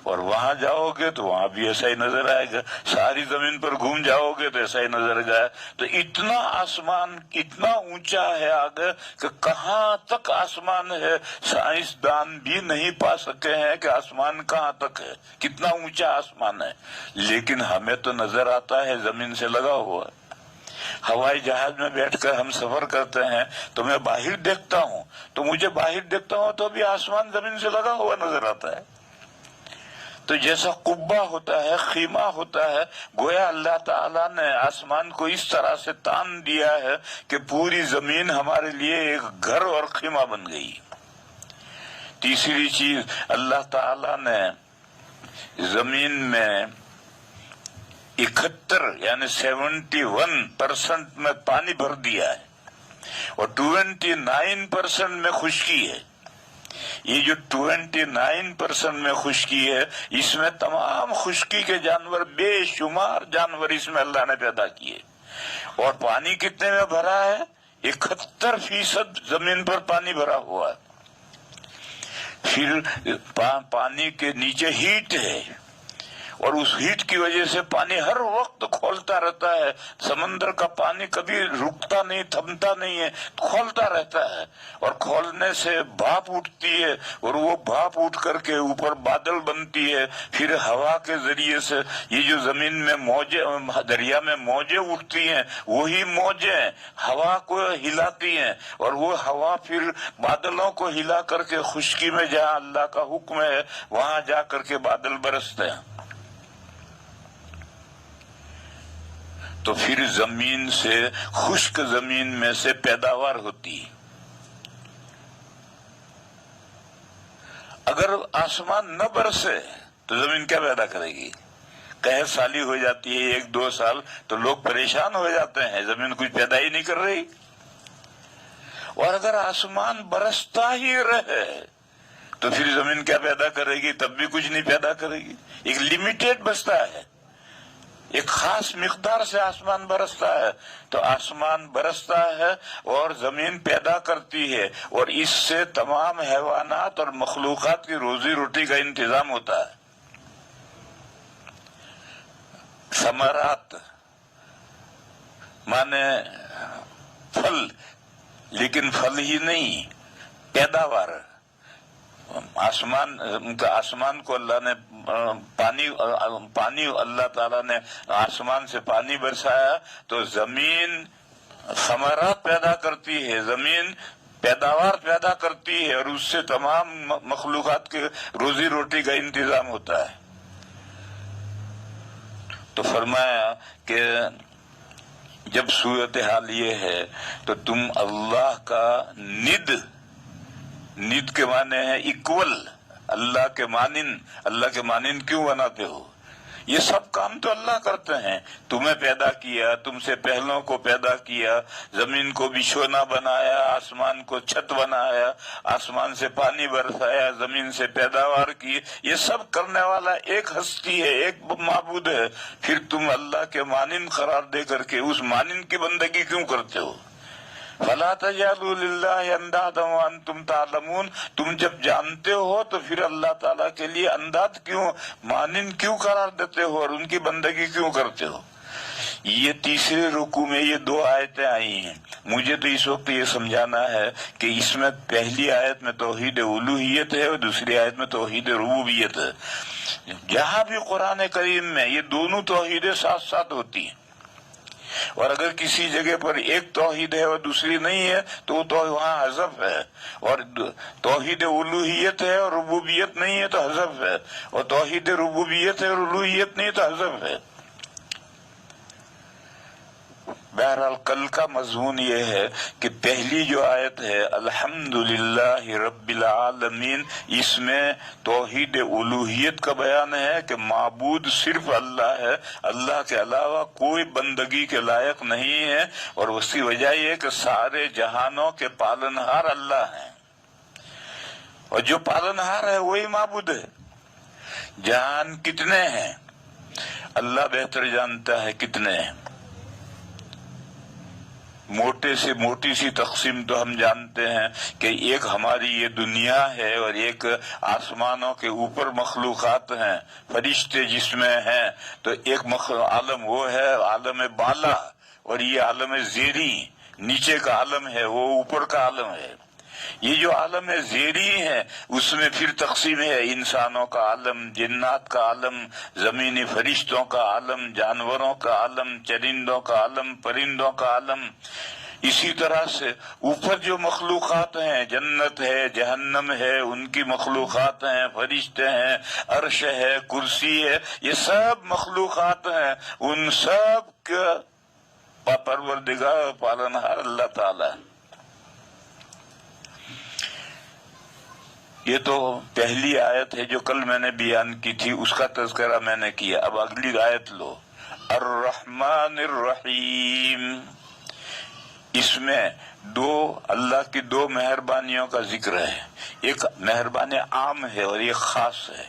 اور وہاں جاؤ گے تو وہاں بھی ایسا ہی نظر آئے گا، ساری زمین پر گھوم جاؤ گے تو ایسا ہی نظر آئے. تو اتنا آسمان اتنا اونچا ہے آگے کہ کہاں تک آسمان ہے سائنسدان بھی نہیں پا سکے ہیں کہ آسمان کہاں تک ہے، کتنا اونچا آسمان ہے. لیکن ہمیں تو نظر آتا ہے زمین سے لگا ہوا. ہوائی جہاز میں بیٹھ کر ہم سفر کرتے ہیں تو میں باہر دیکھتا ہوں تو مجھے باہر دیکھتا ہوں تو بھی آسمان زمین سے لگا ہوا نظر آتا ہے. تو جیسا قبہ ہوتا ہے، خیمہ ہوتا ہے، گویا اللہ تعالیٰ نے آسمان کو اس طرح سے تان دیا ہے کہ پوری زمین ہمارے لیے ایک گھر اور خیمہ بن گئی. تیسری چیز، اللہ تعالیٰ نے زمین میں 71 یعنی 71% میں پانی بھر دیا ہے اور 29% میں خشکی ہے. یہ جو 29% میں خشکی ہے، اس میں تمام خشکی کے جانور، بے شمار جانور اس میں اللہ نے پیدا کیے. اور پانی کتنے میں بھرا ہے؟ 71% زمین پر پانی بھرا ہوا ہے. پھر پانی کے نیچے ہیٹ ہے اور اس ہیٹ کی وجہ سے پانی ہر وقت کھولتا رہتا ہے. سمندر کا پانی کبھی رکتا نہیں، تھمتا نہیں ہے، کھولتا رہتا ہے. اور کھولنے سے بھاپ اٹھتی ہے اور وہ بھاپ اٹھ کر کے اوپر بادل بنتی ہے. پھر ہوا کے ذریعے سے یہ جو زمین میں موجیں، دریا میں موجیں اٹھتی ہیں، وہی موجیں ہوا کو ہلاتی ہیں اور وہ ہوا پھر بادلوں کو ہلا کر کے خشکی میں جہاں اللہ کا حکم ہے وہاں جا کر کے بادل برستے ہیں. تو پھر زمین سے، خشک زمین میں سے پیداوار ہوتی. اگر آسمان نہ برسے تو زمین کیا پیدا کرے گی؟ قحط سالی ہو جاتی ہے 1-2 سال تو لوگ پریشان ہو جاتے ہیں، زمین کچھ پیدا ہی نہیں کر رہی. اور اگر آسمان برستا ہی رہے تو پھر زمین کیا پیدا کرے گی؟ تب بھی کچھ نہیں پیدا کرے گی. ایک لمیٹیڈ بستا ہے، ایک خاص مقدار سے آسمان برستا ہے. تو آسمان برستا ہے اور زمین پیدا کرتی ہے اور اس سے تمام حیوانات اور مخلوقات کی روزی روٹی کا انتظام ہوتا ہے. ثمرات مانے پھل، لیکن پھل ہی نہیں، پیداوار. آسمان کو اللہ نے پانی اللہ تعالیٰ نے آسمان سے پانی برسایا تو زمین ثمرات پیدا کرتی ہے، زمین پیداوار پیدا کرتی ہے اور اس سے تمام مخلوقات کے روزی روٹی کا انتظام ہوتا ہے. تو فرمایا کہ جب صورتحال یہ ہے تو تم اللہ کا ند کے معنی ہے اکول، اللہ کے مانند کیوں بناتے ہو؟ یہ سب کام تو اللہ کرتے ہیں. تمہیں پیدا کیا، تم سے پہلوں کو پیدا کیا، زمین کو بچھونا بنایا، آسمان کو چھت بنایا، آسمان سے پانی برسایا، زمین سے پیداوار کی. یہ سب کرنے والا ایک ہستی ہے، ایک معبود ہے. پھر تم اللہ کے مانند قرار دے کر کے اس مانند کی بندگی کیوں کرتے ہو؟ فَلَا تَجْعَلُوا لِلَّهِ أَنْدَادًا وَأَنْتُمْ تَعْلَمُونَ. تم جب جانتے ہو تو پھر اللہ تعالیٰ کے لیے انداد کیوں، مانند کیوں قرار دیتے ہو اور ان کی بندگی کیوں کرتے ہو؟ یہ تیسرے رکوع میں یہ دو آیتیں آئی ہیں. مجھے تو اس وقت یہ سمجھانا ہے کہ اس میں پہلی آیت میں توحید الوہیت ہے اور دوسری آیت میں توحید ربوبیت ہے. جہاں بھی قرآن کریم میں یہ دونوں توحیدیں ساتھ ساتھ ہوتی ہیں، اور اگر کسی جگہ پر ایک توحید ہے اور دوسری نہیں ہے تو وہاں حذف ہے، اور توحید الوہیت ہے اور ربوبیت نہیں ہے تو حذف ہے، اور توحید ربوبیت ہے اور الوہیت نہیں تو حذف ہے. بہرحال کل کا مضمون یہ ہے کہ پہلی جو آیت ہے الحمدللہ رب العالمین، اس میں توحید الوہیت کا بیان ہے کہ معبود صرف اللہ ہے، اللہ کے علاوہ کوئی بندگی کے لائق نہیں ہے، اور اس کی وجہ یہ کہ سارے جہانوں کے پالنہار اللہ ہیں، اور جو پالنہار ہے وہی معبود ہے. جہان کتنے ہیں اللہ بہتر جانتا ہے کتنے ہیں. موٹے سے موٹی سی تقسیم تو ہم جانتے ہیں کہ ایک ہماری یہ دنیا ہے اور ایک آسمانوں کے اوپر مخلوقات ہیں، فرشتے جس میں ہیں، تو ایک عالم وہ ہے عالم بالا، اور یہ عالم زیری نیچے کا عالم ہے، وہ اوپر کا عالم ہے. یہ جو عالم زیری ہے اس میں پھر تقسیم ہے انسانوں کا عالم، جنات کا عالم، زمینی فرشتوں کا عالم، جانوروں کا عالم، چرندوں کا عالم، پرندوں کا عالم. اسی طرح سے اوپر جو مخلوقات ہیں، جنت ہے، جہنم ہے، ان کی مخلوقات ہیں، فرشتے ہیں، عرش ہے، کرسی ہے، یہ سب مخلوقات ہیں. ان سب کا پروردگار پالنہار اللہ تعالی ہے. یہ تو پہلی آیت ہے جو کل میں نے بیان کی تھی، اس کا تذکرہ میں نے کیا. اب اگلی آیت لو، الرحمن الرحیم. اس میں اللہ کی دو مہربانیوں کا ذکر ہے. ایک مہربانی عام ہے اور ایک خاص ہے.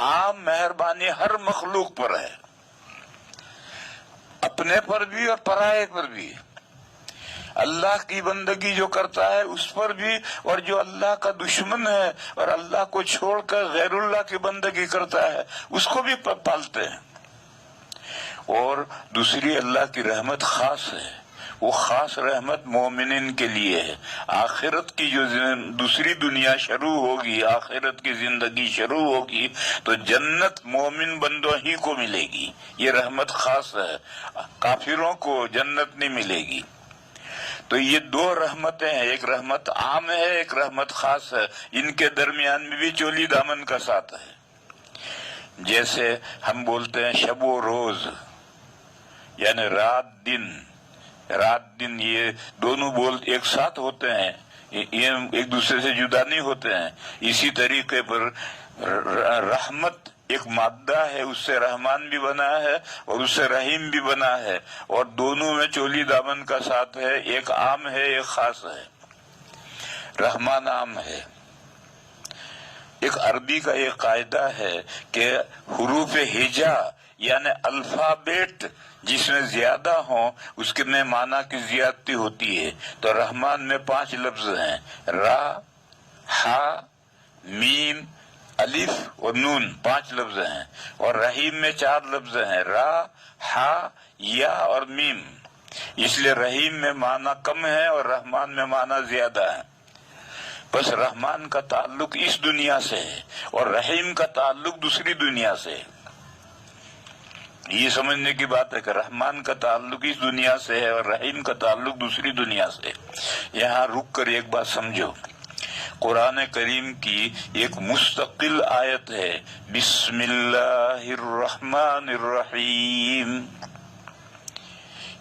عام مہربانی ہر مخلوق پر ہے، اپنے پر بھی اور پرائے پر بھی. اللہ کی بندگی جو کرتا ہے اس پر بھی، اور جو اللہ کا دشمن ہے اور اللہ کو چھوڑ کر غیر اللہ کی بندگی کرتا ہے اس کو بھی پالتے ہیں. اور دوسری اللہ کی رحمت خاص ہے. وہ خاص رحمت مومنین کے لیے ہے. آخرت کی جو دوسری دنیا شروع ہوگی، آخرت کی زندگی شروع ہوگی تو جنت مومن بندوں ہی کو ملے گی. یہ رحمت خاص ہے، کافروں کو جنت نہیں ملے گی. تو یہ دو رحمتیں ہیں، ایک رحمت عام ہے، ایک رحمت خاص ہے. ان کے درمیان میں بھی چولی دامن کا ساتھ ہے. جیسے ہم بولتے ہیں شب و روز، یعنی رات دن یہ دونوں بول ایک ساتھ ہوتے ہیں، یہ ایک دوسرے سے جدا نہیں ہوتے ہیں. اسی طریقے پر رحمت ایک مادہ ہے، اس سے رحمان بھی بنا ہے اور اس سے رحیم بھی بنا ہے، اور دونوں میں چولی دامن کا ساتھ ہے. ایک عام ہے، ایک خاص ہے. رحمان عام ہے. ایک عربی کا ایک قاعدہ ہے کہ حروف ہجا یعنی الفابیٹ جس میں زیادہ ہوں اس کے میں معنی کی زیادتی ہوتی ہے. تو رحمان میں 5 لفظ ہیں، را، ہا، میم، الف اور نون، 5 لفظ ہیں. اور رحیم میں 4 لفظ ہیں، را، ہا، یا اور میم. اس لیے رحیم میں معنی کم ہے اور رحمان میں معنی زیادہ ہے. بس رحمان کا تعلق اس دنیا سے ہے اور رحیم کا تعلق دوسری دنیا سے ہے. یہ سمجھنے کی بات ہے کہ رحمان کا تعلق اس دنیا سے ہے اور رحیم کا تعلق دوسری دنیا سے. یہاں رک کر ایک بات سمجھو، قرآن کریم کی ایک مستقل آیت ہے بسم اللہ الرحمن الرحیم.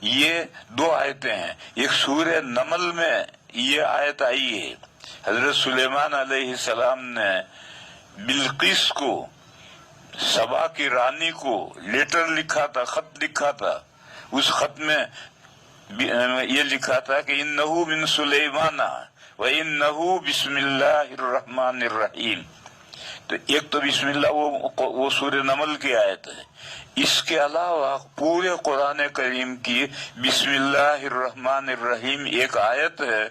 یہ 2 آیتیں ہیں. ایک سورہ نمل میں یہ آیت آئی ہے. حضرت سلیمان علیہ السلام نے بلقیس کو، سبا کی رانی کو لیٹر لکھا تھا، خط لکھا تھا. اس خط میں یہ لکھا تھا کہ انہو من سلیمان وَإِنَّهُ بسم اللہ الرحمن الرحیم. تو ایک تو بسم اللہ وہ سورہ نمل کی آیت ہے. اس کے علاوہ پورے قرآن کریم کی بسم اللہ الرحمن الرحیم ایک آیت ہے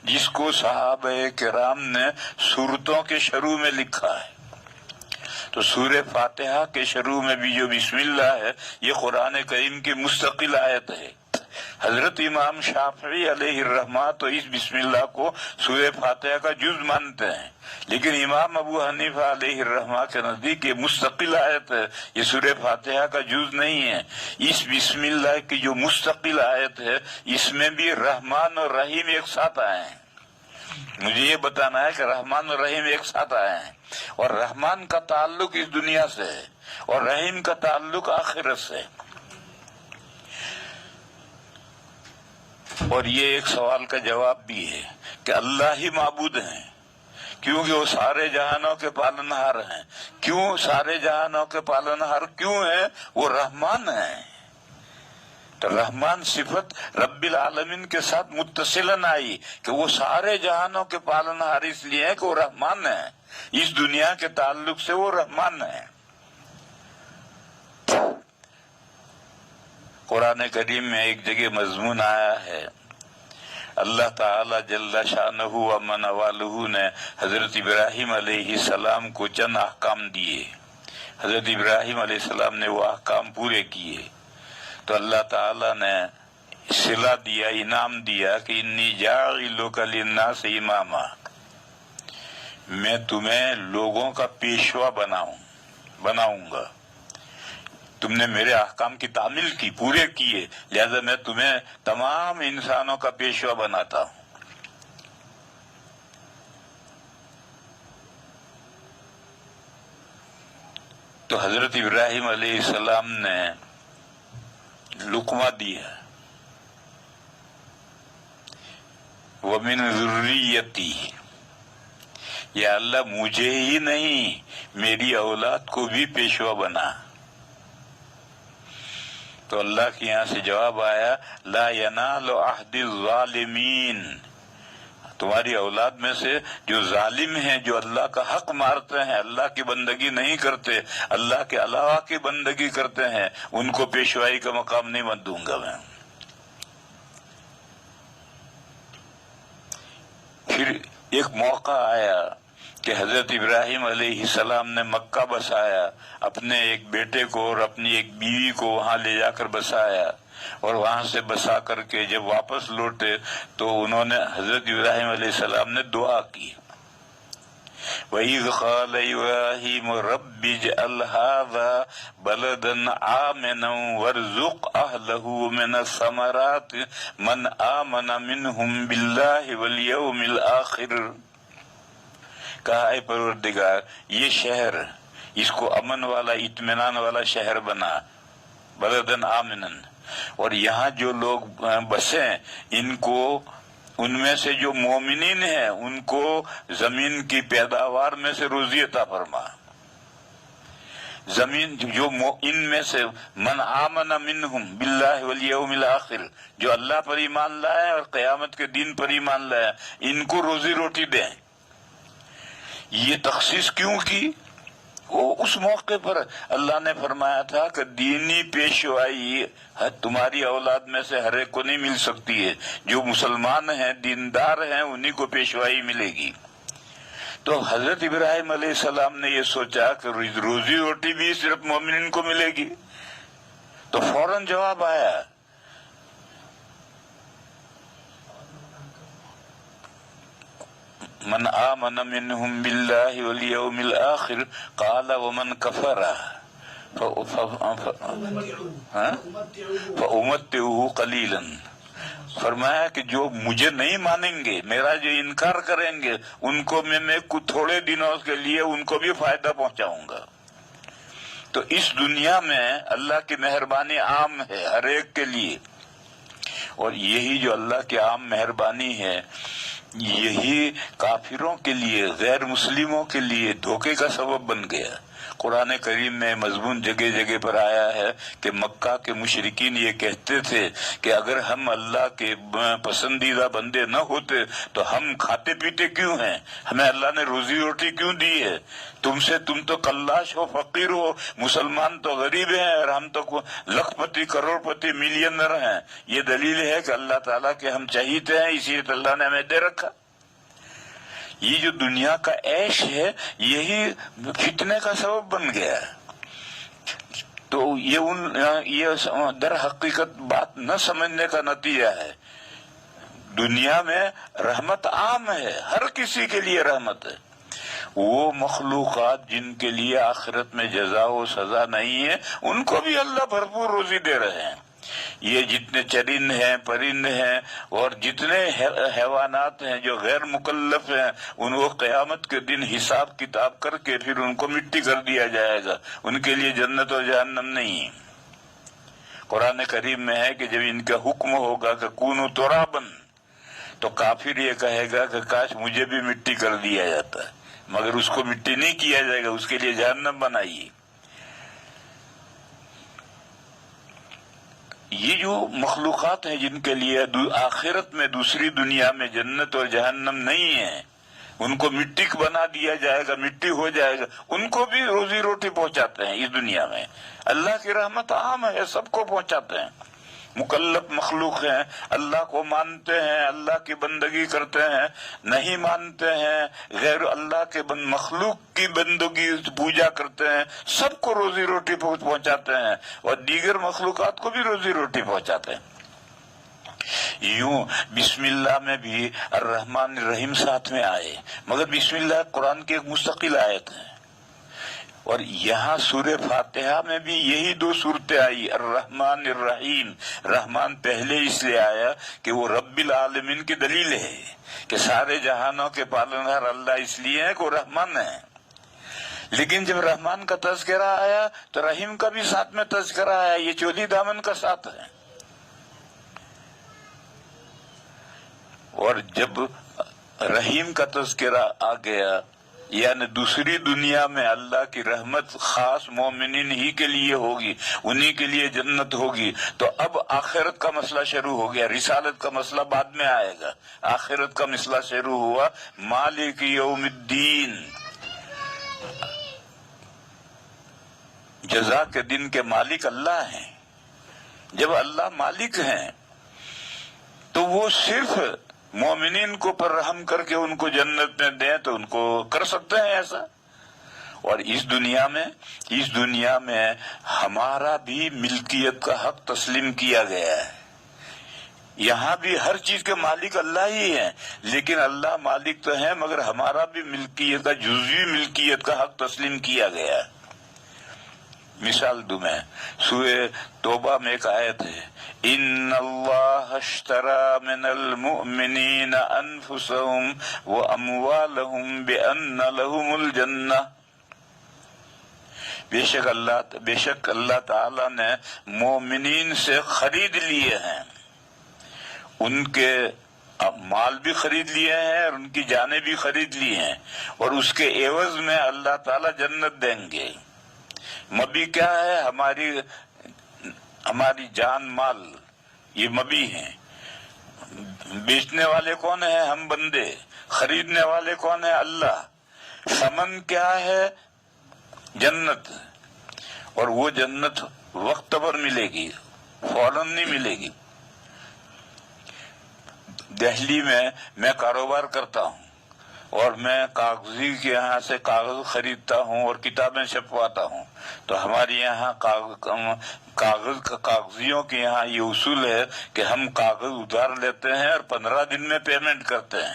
جس کو صحابہ کرام نے سورتوں کے شروع میں لکھا ہے. تو سورہ فاتحہ کے شروع میں بھی جو بسم اللہ ہے یہ قرآن کریم کی مستقل آیت ہے. حضرت امام شافعی علیہ الرحمہ تو اس بسم اللہ کو سورہ فاتحہ کا جز مانتے ہیں، لیکن امام ابو حنیفہ علیہ الرحمہ کے نزدیک یہ مستقل آیت ہے، یہ سورہ فاتحہ کا جز نہیں ہے. اس بسم اللہ کی جو مستقل آیت ہے اس میں بھی رحمان اور رحیم ایک ساتھ آئے ہیں. مجھے یہ بتانا ہے کہ رحمان اور رحیم ایک ساتھ آئے ہیں، اور رحمان کا تعلق اس دنیا سے ہے اور رحیم کا تعلق آخرت سے. اور یہ ایک سوال کا جواب بھی ہے کہ اللہ ہی معبود ہیں کیونکہ وہ سارے جہانوں کے پالنہار ہیں. کیوں سارے جہانوں کے پالنہار کیوں ہیں؟ وہ رحمان ہیں. تو رحمان صفت رب العالمین کے ساتھ متصلاً آئی کہ وہ سارے جہانوں کے پالنہار اس لیے ہیں کہ وہ رحمان ہیں. اس دنیا کے تعلق سے وہ رحمان ہیں. قرآن کریم میں ایک جگہ مضمون آیا ہے، اللہ تعالی جل شانہ و من والہ نے حضرت ابراہیم علیہ السلام کو چند احکام دیے. حضرت ابراہیم علیہ السلام نے وہ احکام پورے کیے تو اللہ تعالی نے صلہ دیا، انعام دیا کہ انی جاعلک للناس اماما، میں تمہیں لوگوں کا پیشوا بناؤں گا. تم نے میرے احکام کی تعمیل کی، پورے کیے، لہذا میں تمہیں تمام انسانوں کا پیشوا بناتا ہوں. تو حضرت ابراہیم علیہ السلام نے لقمہ دیا، وَمِن ذُرِّيَّتِي، یا اللہ مجھے ہی نہیں میری اولاد کو بھی پیشوا بنا. تو اللہ کے یہاں سے جواب آیا لا ینال عہد الظالمین، تمہاری اولاد میں سے جو ظالم ہیں، جو اللہ کا حق مارتے ہیں، اللہ کی بندگی نہیں کرتے، اللہ کے علاوہ کی بندگی کرتے ہیں، ان کو پیشوائی کا مقام نہیں دوں گا میں. پھر ایک موقع آیا کہ حضرت ابراہیم علیہ السلام نے مکہ بسایا، اپنے ایک بیٹے کو اور اپنی ایک بیوی کو وہاں لے جا کر بسایا، اور وہاں سے بسا کر کے جب واپس لوٹے تو انہوں نے حضرت ابراہیم علیہ السلام نے دعا کی، وَإِذْ قَالَ إِبْرَاهِيمُ رَبِّ اجْعَلْ هَٰذَا بَلَدًا آمِنًا وَارْزُقْ أَهْلَهُ مِنَ الثَّمَرَاتِ مَنْ آمَنَ مِنْهُمْ بِاللَّهِ وَالْيَوْمِ الْآخِرِ. کہا اے پروردگار یہ شہر، اس کو امن والا اطمینان والا شہر بنا، بلدن آمنن، اور یہاں جو لوگ بسیں ان کو، ان میں سے جو مومنین ہیں ان کو زمین کی پیداوار میں سے روزی عطا فرما. زمین جو ان میں سے من آمن منہم باللہ والیوم الآخر، جو اللہ پر ایمان لائے اور قیامت کے دن پر ایمان لائے، ان کو روزی روٹی دیں. یہ تخصیص کیوں کی؟ وہ اس موقع پر اللہ نے فرمایا تھا کہ دینی پیشوائی تمہاری اولاد میں سے ہر ایک کو نہیں مل سکتی ہے، جو مسلمان ہیں دیندار ہیں انہی کو پیشوائی ملے گی. تو حضرت ابراہیم علیہ السلام نے یہ سوچا کہ روزی روٹی بھی صرف مومنین کو ملے گی، تو فوراً جواب آیا من آمن منهم بالله واليوم الآخر قال ومن كفر فأمتعه قليلا. فرمایا کہ جو مجھے نہیں مانیں گے، میرا جو انکار کریں گے، ان کو میں تھوڑے دنوں کے لیے ان کو بھی فائدہ پہنچاؤں گا. تو اس دنیا میں اللہ کی مہربانی عام ہے ہر ایک کے لیے، اور یہی جو اللہ کی عام مہربانی ہے یہی کافروں کے لیے، غیر مسلموں کے لیے دھوکے کا سبب بن گیا. قرآن کریم میں مضمون جگہ جگہ پر آیا ہے کہ مکہ کے مشرکین یہ کہتے تھے کہ اگر ہم اللہ کے پسندیدہ بندے نہ ہوتے تو ہم کھاتے پیتے کیوں ہیں، ہمیں اللہ نے روزی روٹی کیوں دی ہے، تم تو کلاش ہو، فقیر ہو، مسلمان تو غریب ہیں اور ہم تو لکھ پتی کروڑ پتی ملینر ہیں. یہ دلیل ہے کہ اللہ تعالیٰ کے ہم چہیتے ہیں، اسی لیے اللہ نے ہمیں دے رکھا. یہ جو دنیا کا عیش ہے یہی فتنے کا سبب بن گیا ہے. تو یہ در حقیقت بات نہ سمجھنے کا نتیجہ ہے. دنیا میں رحمت عام ہے، ہر کسی کے لیے رحمت ہے. وہ مخلوقات جن کے لیے آخرت میں جزا و سزا نہیں ہے ان کو بھی اللہ بھرپور روزی دے رہے ہیں. یہ جتنے چرند ہیں، پرند ہیں اور جتنے حیوانات ہیں جو غیر مکلف ہیں ان کو قیامت کے دن حساب کتاب کر کے پھر ان کو مٹی کر دیا جائے گا. ان کے لیے جنت و جہنم نہیں. قرآن کریم میں ہے کہ جب ان کا حکم ہوگا کہ کونوا ترابا تو کافر یہ کہے گا کہ کاش مجھے بھی مٹی کر دیا جاتا ہے، مگر اس کو مٹی نہیں کیا جائے گا، اس کے لیے جہنم بنائیے. یہ جو مخلوقات ہیں جن کے لیے آخرت میں دوسری دنیا میں جنت اور جہنم نہیں ہے، ان کو مٹی بنا دیا جائے گا، مٹی ہو جائے گا، ان کو بھی روزی روٹی پہنچاتے ہیں اس دنیا میں. اللہ کی رحمت عام ہے، سب کو پہنچاتے ہیں. مکلف مخلوق ہیں، اللہ کو مانتے ہیں، اللہ کی بندگی کرتے ہیں، نہیں مانتے ہیں غیر اللہ کے مخلوق کی بندگی پوجا کرتے ہیں، سب کو روزی روٹی پہنچاتے ہیں اور دیگر مخلوقات کو بھی روزی روٹی پہنچاتے ہیں. یوں بسم اللہ میں بھی الرحمن الرحیم ساتھ میں آئے، مگر بسم اللہ قرآن کی ایک مستقل آیت ہے. اور یہاں سورہ فاتحہ میں بھی یہی دو صورتیں آئی، الرحمن الرحیم. رحمان پہلے اس لیے آیا کہ وہ رب العالمین کی دلیل ہے کہ سارے جہانوں کے پالنہار اللہ اس لیے ہے کہ وہ رحمان ہے. لیکن جب رحمان کا تذکرہ آیا تو رحیم کا بھی ساتھ میں تذکرہ آیا، یہ چولی دامن کا ساتھ ہے. اور جب رحیم کا تذکرہ آ گیا یعنی دوسری دنیا میں اللہ کی رحمت خاص مومنین ہی کے لیے ہوگی، انہی کے لیے جنت ہوگی، تو اب آخرت کا مسئلہ شروع ہو گیا. رسالت کا مسئلہ بعد میں آئے گا، آخرت کا مسئلہ شروع ہوا. مالک یوم الدین، جزا کے دن کے مالک اللہ ہیں. جب اللہ مالک ہیں تو وہ صرف مومنین کو پر رحم کر کے ان کو جنت میں دیں تو ان کو کر سکتے ہیں ایسا. اور اس دنیا میں ہمارا بھی ملکیت کا حق تسلیم کیا گیا ہے. یہاں بھی ہر چیز کے مالک اللہ ہی ہیں، لیکن اللہ مالک تو ہیں مگر ہمارا بھی ملکیت کا جزوی ملکیت کا حق تسلیم کیا گیا ہے. مثال دوں میں، سورہ توبہ میں ایک آیت ہے، ان اللہ اشترى من المؤمنین انفسهم واموالهم بان لهم الجنہ. بے شک اللہ تعالی نے مومنین سے خرید لیے ہیں، ان کے مال بھی خرید لیے ہیں اور ان کی جانیں بھی خرید لی ہیں، اور اس کے عوض میں اللہ تعالی جنت دیں گے. مبی کیا ہے؟ ہماری جان مال یہ مبی ہیں. بیچنے والے کون ہیں؟ ہم بندے. خریدنے والے کون ہیں؟ اللہ. ثمن کیا ہے؟ جنت. اور وہ جنت وقت پر ملے گی، فوراً نہیں ملے گی. دہلی میں کاروبار کرتا ہوں اور میں کاغذی کے یہاں سے کاغذ خریدتا ہوں اور کتابیں چھپواتا ہوں. تو ہمارے یہاں کاغذیوں کے یہاں یہ اصول ہے کہ ہم کاغذ ادھار لیتے ہیں اور 15 دن میں پیمنٹ کرتے ہیں،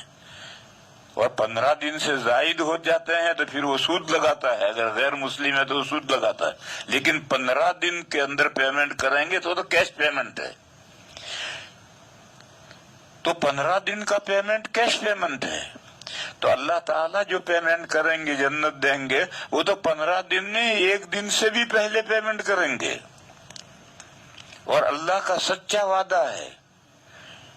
اور 15 دن سے زائد ہو جاتے ہیں تو پھر وہ سود لگاتا ہے. اگر غیر مسلم ہے تو وہ سود لگاتا ہے، لیکن 15 دن کے اندر پیمنٹ کریں گے تو کیش پیمنٹ ہے. تو 15 دن کا پیمنٹ کیش پیمنٹ ہے. تو اللہ تعالیٰ جو پیمنٹ کریں گے جنت دیں گے، وہ تو 15 دن نہیں، 1 دن سے بھی پہلے پیمنٹ کریں گے. اور اللہ کا سچا وعدہ ہے.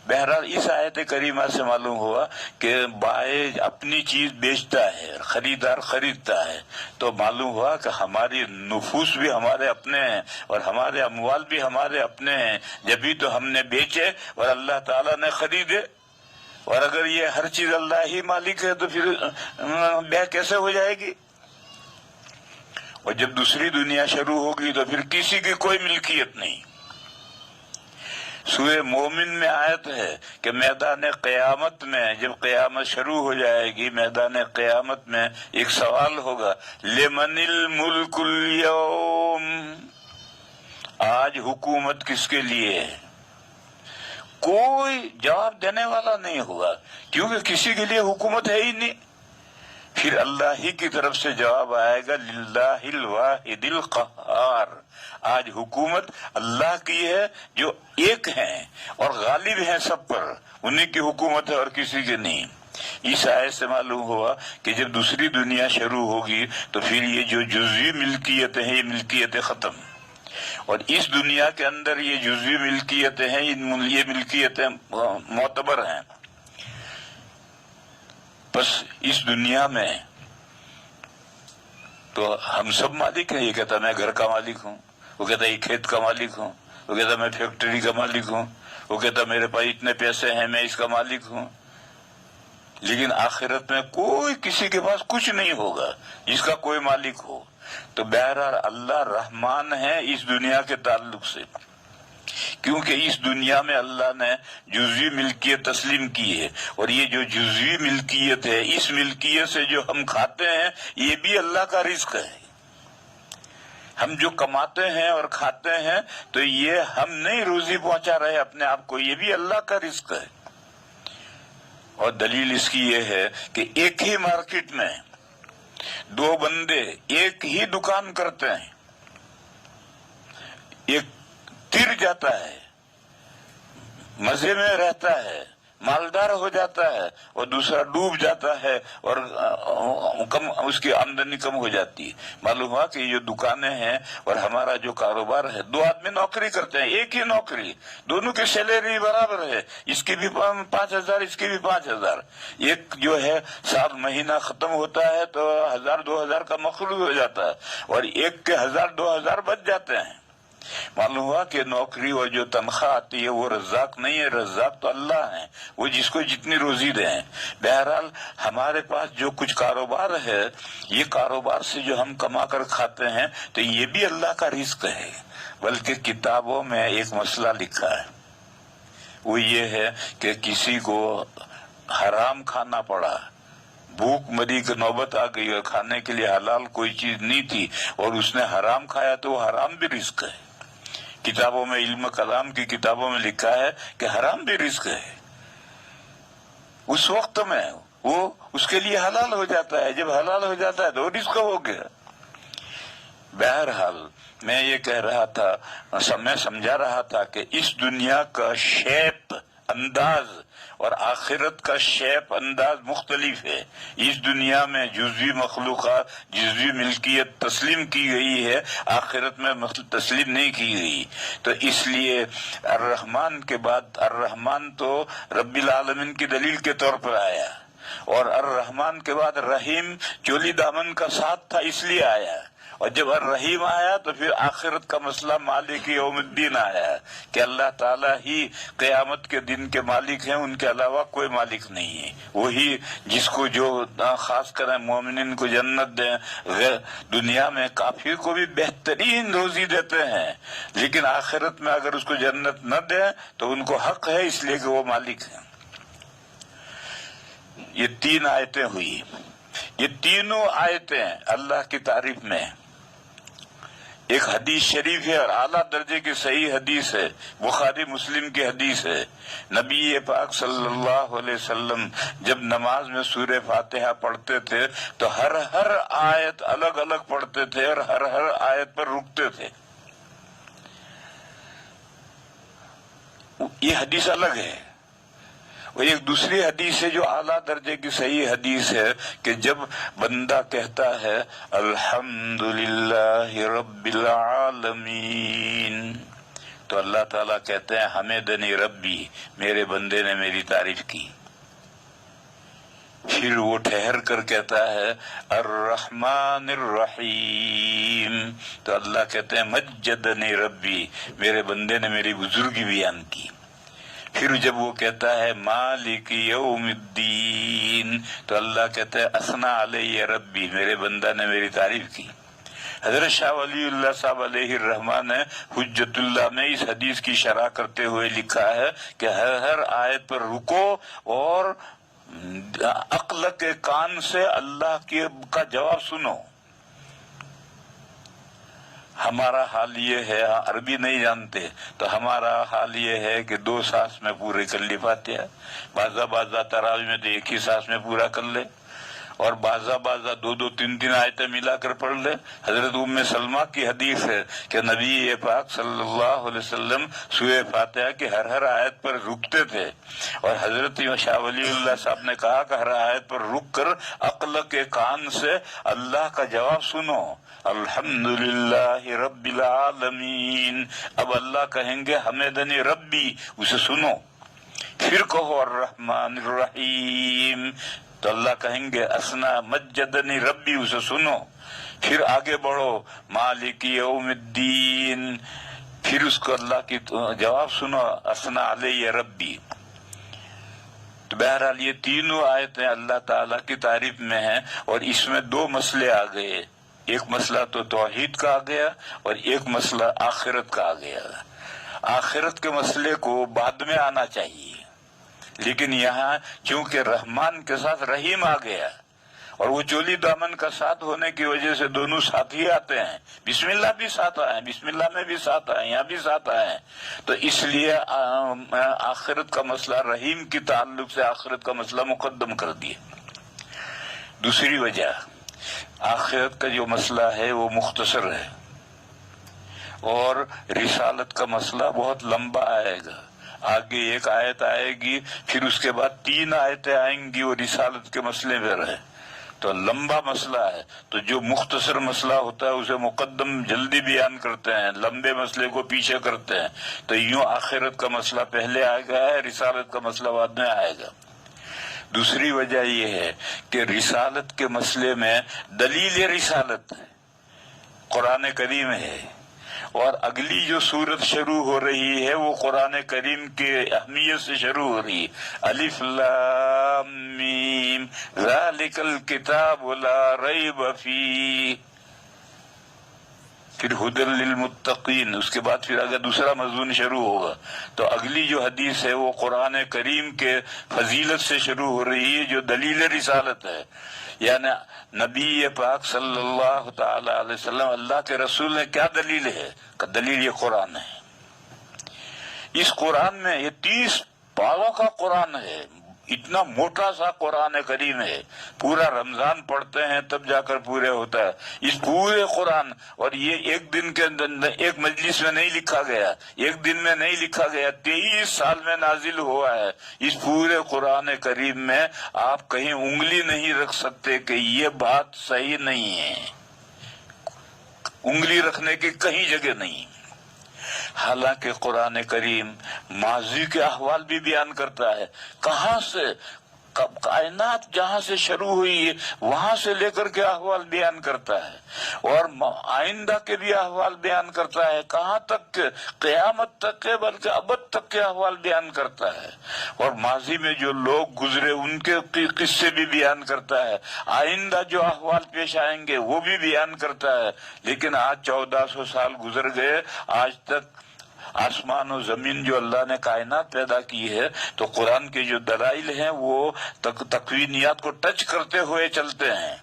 بہرحال اس آیت کریمہ سے معلوم ہوا کہ بائع اپنی چیز بیچتا ہے، خریدار خریدتا ہے، تو معلوم ہوا کہ ہماری نفوس بھی ہمارے اپنے ہیں اور ہمارے اموال بھی ہمارے اپنے ہیں، جبھی تو ہم نے بیچے اور اللہ تعالیٰ نے خریدے. اور اگر یہ ہر چیز اللہ ہی مالک ہے تو پھر بیع کیسے ہو جائے گی؟ اور جب دوسری دنیا شروع ہوگی تو پھر کسی کی کوئی ملکیت نہیں. سورہ مومن میں آیت ہے کہ میدان قیامت میں جب قیامت شروع ہو جائے گی، میدان قیامت میں ایک سوال ہوگا، لمن الملک اليوم، آج حکومت کس کے لیے ہے؟ کوئی جواب دینے والا نہیں ہوگا، کیونکہ کسی کے لیے حکومت ہے ہی نہیں۔ پھر اللہ ہی کی طرف سے جواب آئے گا، للہ الواحد القہار، آج حکومت اللہ کی ہے جو ایک ہیں اور غالب ہیں سب پر، انہیں کی حکومت ہے اور کسی کی نہیں۔ اس آیت سے معلوم ہوا کہ جب دوسری دنیا شروع ہوگی تو پھر یہ جو جزوی ملکیتیں ہیں یہ ملکیتیں ختم، اور اس دنیا کے اندر یہ جزوی ملکیتیں ہیں یہ ملکیتیں معتبر ہیں۔ بس اس دنیا میں تو ہم سب مالک ہیں، یہ کہتا میں گھر کا مالک ہوں، وہ کہتا یہ کھیت کا مالک ہوں، وہ کہتا میں فیکٹری کا مالک ہوں، وہ کہتا میرے پاس اتنے پیسے ہیں میں اس کا مالک ہوں۔ لیکن آخرت میں کوئی کسی کے پاس کچھ نہیں ہوگا جس کا کوئی مالک ہو۔ تو بہرحال اللہ رحمان ہے اس دنیا کے تعلق سے، کیونکہ اس دنیا میں اللہ نے جزوی ملکیت تسلیم کی ہے، اور یہ جو جزوی ملکیت ہے اس ملکیت سے جو ہم کھاتے ہیں یہ بھی اللہ کا رزق ہے۔ ہم جو کماتے ہیں اور کھاتے ہیں تو یہ ہم نہیں روزی پہنچا رہے اپنے آپ کو، یہ بھی اللہ کا رزق ہے۔ اور دلیل اس کی یہ ہے کہ ایک ہی مارکیٹ میں دو بندے ایک ہی دکان کرتے ہیں، ایک تر جاتا ہے، مزے میں رہتا ہے، مالدار ہو جاتا ہے، اور دوسرا ڈوب جاتا ہے اور اس کی آمدنی کم ہو جاتی ہے۔ معلوم ہوا کہ یہ جو دکانیں ہیں اور ہمارا جو کاروبار ہے، دو آدمی نوکری کرتے ہیں، ایک ہی نوکری، دونوں کی سیلری برابر ہے، اس کی بھی 5,000 اس کی بھی 5,000۔ ایک جو ہے سال مہینہ ختم ہوتا ہے تو 1,000-2,000 کا مخلوط ہو جاتا ہے، اور ایک کے 1,000-2,000 بچ جاتے ہیں۔ معلوم ہوا کہ نوکری اور جو تنخواہ آتی ہے وہ رزاق نہیں ہے، رزاق تو اللہ ہے، وہ جس کو جتنی روزی دیں۔ بہرحال ہمارے پاس جو کچھ کاروبار ہے، یہ کاروبار سے جو ہم کما کر کھاتے ہیں تو یہ بھی اللہ کا رزق ہے۔ بلکہ کتابوں میں ایک مسئلہ لکھا ہے، وہ یہ ہے کہ کسی کو حرام کھانا پڑا، بھوک مری کی نوبت آ گئی اور کھانے کے لیے حلال کوئی چیز نہیں تھی اور اس نے حرام کھایا تو وہ حرام بھی رزق ہے۔ کتابوں میں، علم کلام کی کتابوں میں لکھا ہے کہ حرام بھی رزق ہے، اس وقت میں وہ اس کے لیے حلال ہو جاتا ہے، جب حلال ہو جاتا ہے تو وہ رزق ہو گیا۔ بہرحال میں یہ کہہ رہا تھا، میں سمجھا رہا تھا کہ اس دنیا کا شیپ انداز اور آخرت کا شیپ انداز مختلف ہے۔ اس دنیا میں جزوی مخلوقات، جزوی ملکیت تسلیم کی گئی ہے، آخرت میں تسلیم نہیں کی گئی۔ تو اس لیے الرحمن کے بعد الرحمن تو رب العالمین کی دلیل کے طور پر آیا، اور الرحمن کے بعد رحیم چولی دامن کا ساتھ تھا اس لیے آیا، اور جب الرحیم آیا تو پھر آخرت کا مسئلہ مالک یوم الدین آیا کہ اللہ تعالیٰ ہی قیامت کے دن کے مالک ہیں، ان کے علاوہ کوئی مالک نہیں ہے۔ وہی جس کو جو خاص کریں مومنین کو جنت دیں، دنیا میں کافر کو بھی بہترین روزی دیتے ہیں، لیکن آخرت میں اگر اس کو جنت نہ دیں تو ان کو حق ہے اس لیے کہ وہ مالک ہیں۔ یہ 3 آیتیں ہوئی، یہ تینوں آیتیں اللہ کی تعریف میں۔ ایک حدیث شریف ہے اور اعلیٰ درجے کی صحیح حدیث ہے، بخاری مسلم کی حدیث ہے۔ نبی پاک صلی اللہ علیہ وسلم جب نماز میں سورہ فاتحہ پڑھتے تھے تو ہر آیت الگ الگ پڑھتے تھے اور ہر آیت پر رکتے تھے۔ یہ حدیث الگ ہے۔ اور ایک دوسری حدیث ہے جو اعلیٰ درجے کی صحیح حدیث ہے کہ جب بندہ کہتا ہے الحمدللہ رب العالمین تو اللہ تعالیٰ کہتے ہیں حمدنی ربی، میرے بندے نے میری تعریف کی۔ پھر وہ ٹھہر کر کہتا ہے الرحمن الرحیم تو اللہ کہتے ہیں مجدنی ربی، میرے بندے نے میری بزرگی بیان کی۔ پھر جب وہ کہتا ہے مالک یوم الدین تو اللہ کہتا ہے اثنا علیہ ربی، میرے بندہ نے میری تعریف کی۔ حضرت شاہ ولی اللہ صاحب علیہ الرحمہ نے حجت اللہ میں اس حدیث کی شرح کرتے ہوئے لکھا ہے کہ ہر آیت پر رکو اور عقل کے کان سے اللہ کا جواب سنو۔ ہمارا حال یہ ہے، عربی نہیں جانتے تو ہمارا حال یہ ہے کہ 2 سانس میں پورے کر لی فاتحہ، بعضا تراویح میں تو 1 ہی سانس میں پورا کر لے، اور بعضا 2 3 آیتیں ملا کر پڑھ لے۔ حضرت ام سلمہ کی حدیث ہے کہ نبی پاک صلی اللہ علیہ وسلم سورہ فاتحہ کی ہر آیت پر رکتے تھے، اور حضرت شاہ ولی اللہ صاحب نے کہا کہ ہر آیت پر رک کر عقل کے کان سے اللہ کا جواب سنو۔ الحمدللہ رب العالمین، اب اللہ کہیں گے حمدنی ربی، اسے سنو۔ پھر کہو الرحمن الرحیم، تو اللہ کہیں گے اسنا مجدنی ربی، اسے سنو۔ پھر آگے بڑھو مالک یوم الدین، پھر اس کو اللہ کی جواب سنو اسنا علیہ ربی۔ تو بہرحال یہ تینوں آیتیں اللہ تعالیٰ کی تعریف میں ہیں، اور اس میں 2 مسئلے آ گئے، ایک مسئلہ تو توحید کا آ گیا اور ایک مسئلہ آخرت کا آ گیا۔ آخرت کے مسئلے کو بعد میں آنا چاہیے، لیکن یہاں چونکہ رحمان کے ساتھ رحیم آ گیا، اور وہ چولی دامن کا ساتھ ہونے کی وجہ سے دونوں ساتھ ہی آتے ہیں، بسم اللہ بھی ساتھ آئے، بسم اللہ میں بھی ساتھ آئے، یہاں بھی ساتھ آئے، تو اس لیے آخرت کا مسئلہ رحیم کی تعلق سے آخرت کا مسئلہ مقدم کر دیا۔ دوسری وجہ، آخرت کا جو مسئلہ ہے وہ مختصر ہے، اور رسالت کا مسئلہ بہت لمبا آئے گا۔ آگے 1 آیت آئے گی، پھر اس کے بعد 3 آیتیں آئیں گی وہ رسالت کے مسئلے میں رہے، تو لمبا مسئلہ ہے۔ تو جو مختصر مسئلہ ہوتا ہے اسے مقدم جلدی بیان کرتے ہیں، لمبے مسئلے کو پیچھے کرتے ہیں، تو یوں آخرت کا مسئلہ پہلے آ گیا ہے، رسالت کا مسئلہ بعد میں آئے گا۔ دوسری وجہ یہ ہے کہ رسالت کے مسئلے میں دلیل رسالت قرآن کریم ہے، اور اگلی جو سورت شروع ہو رہی ہے وہ قرآن کریم کی اہمیت سے شروع ہو رہی ہے۔ الف لام میم ذالک الکتاب لا ریب فیہ، پھر ہدی للمتقین، اس کے بعد پھر اگر دوسرا مضمون شروع ہوگا، تو اگلی جو حدیث ہے وہ قرآن کریم کے فضیلت سے شروع ہو رہی ہے جو دلیل رسالت ہے، یعنی نبی پاک صلی اللہ تعالی علیہ وسلم اللہ کے رسول نے کیا دلیل ہے؟ کہ دلیل یہ قرآن ہے۔ اس قرآن میں یہ 30 پاروں کا قرآن ہے، اتنا موٹا سا قرآن کریم ہے، پورا رمضان پڑھتے ہیں تب جا کر پورے ہوتا ہے اس پورے قرآن، اور یہ ایک دن کے اندر ایک مجلس میں نہیں لکھا گیا، ایک دن میں نہیں لکھا گیا، 23 سال میں نازل ہوا ہے۔ اس پورے قرآن کریم میں آپ کہیں انگلی نہیں رکھ سکتے کہ یہ بات صحیح نہیں ہے، انگلی رکھنے کی کہیں جگہ نہیں۔ حالانکہ قرآن کریم ماضی کے احوال بھی بیان کرتا ہے، کہاں سے کائنات جہاں سے شروع ہوئی ہے وہاں سے لے کر کے احوال بیان کرتا ہے، اور آئندہ کے بھی احوال بیان کرتا ہے، کہاں تک کہ قیامت تک کے بلکہ ابد تک کے احوال بیان کرتا ہے، اور ماضی میں جو لوگ گزرے ان کے قصے بھی بیان کرتا ہے، آئندہ جو احوال پیش آئیں گے وہ بھی بیان کرتا ہے۔ لیکن آج 1400 سال گزر گئے، آج تک آسمان و زمین جو اللہ نے کائنات پیدا کی ہے، تو قرآن کے جو دلائل ہیں وہ تکوینیات کو ٹچ کرتے ہوئے چلتے ہیں۔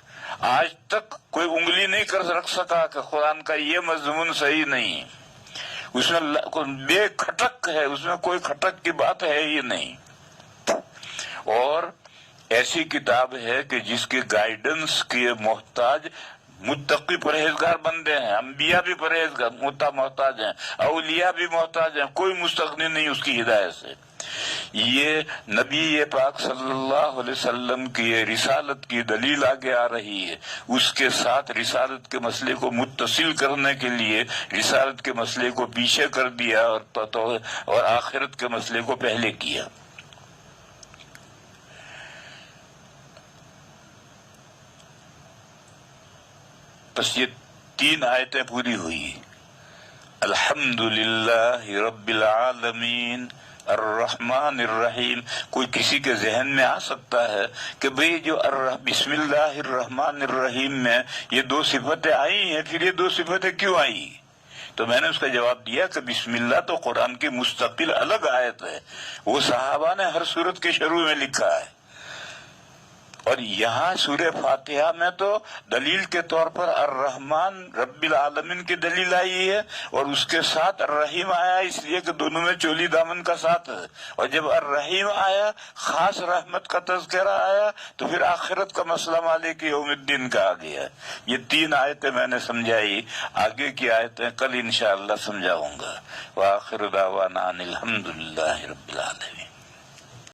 آج تک کوئی انگلی نہیں کر رکھ سکا کہ قرآن کا یہ مضمون صحیح نہیں، اس میں بے کھٹک ہے، اس میں کوئی کھٹک کی بات ہے ہی نہیں، اور ایسی کتاب ہے کہ جس کے گائیڈنس کے محتاج متقی پرہیزگار بندے ہیں، انبیاء بھی پرہیزگار محتاج ہیں، اولیاء بھی محتاج ہیں، کوئی مستغنی نہیں اس کی ہدایت سے۔ یہ نبی پاک صلی اللہ علیہ وسلم کی رسالت کی دلیل آگے آ رہی ہے، اس کے ساتھ رسالت کے مسئلے کو متصل کرنے کے لیے رسالت کے مسئلے کو پیچھے کر دیا اور آخرت کے مسئلے کو پہلے کیا۔ بس یہ 3 آیتیں پوری ہوئی۔ الحمدللہ رب العالمین الرحمن الرحیم. کوئی کسی کے ذہن میں آ سکتا ہے کہ بھئی جو بسم اللہ الرحمن الرحیم میں یہ دو صفتیں آئی ہیں، پھر یہ دو صفتیں کیوں آئی؟ تو میں نے اس کا جواب دیا کہ بسم اللہ تو قرآن کی مستقل الگ آیت ہے، وہ صحابہ نے ہر سورت کے شروع میں لکھا ہے، اور یہاں سورہ فاتحہ میں تو دلیل کے طور پر الرحمن رب العالمین کی دلیل آئی ہے، اور اس کے ساتھ الرحیم آیا، اس لیے کہ دونوں میں چولی دامن کا ساتھ ہے. اور جب الرحیم آیا، خاص رحمت کا تذکرہ آیا، تو پھر آخرت کا مسئلہ مالک یوم الدین کا آ گیا. یہ 3 آیتیں میں نے سمجھائی، آگے کی آیتیں کل انشاءاللہ سمجھاؤں گا. وآخر دعوانا ان الحمدللہ رب العالمین.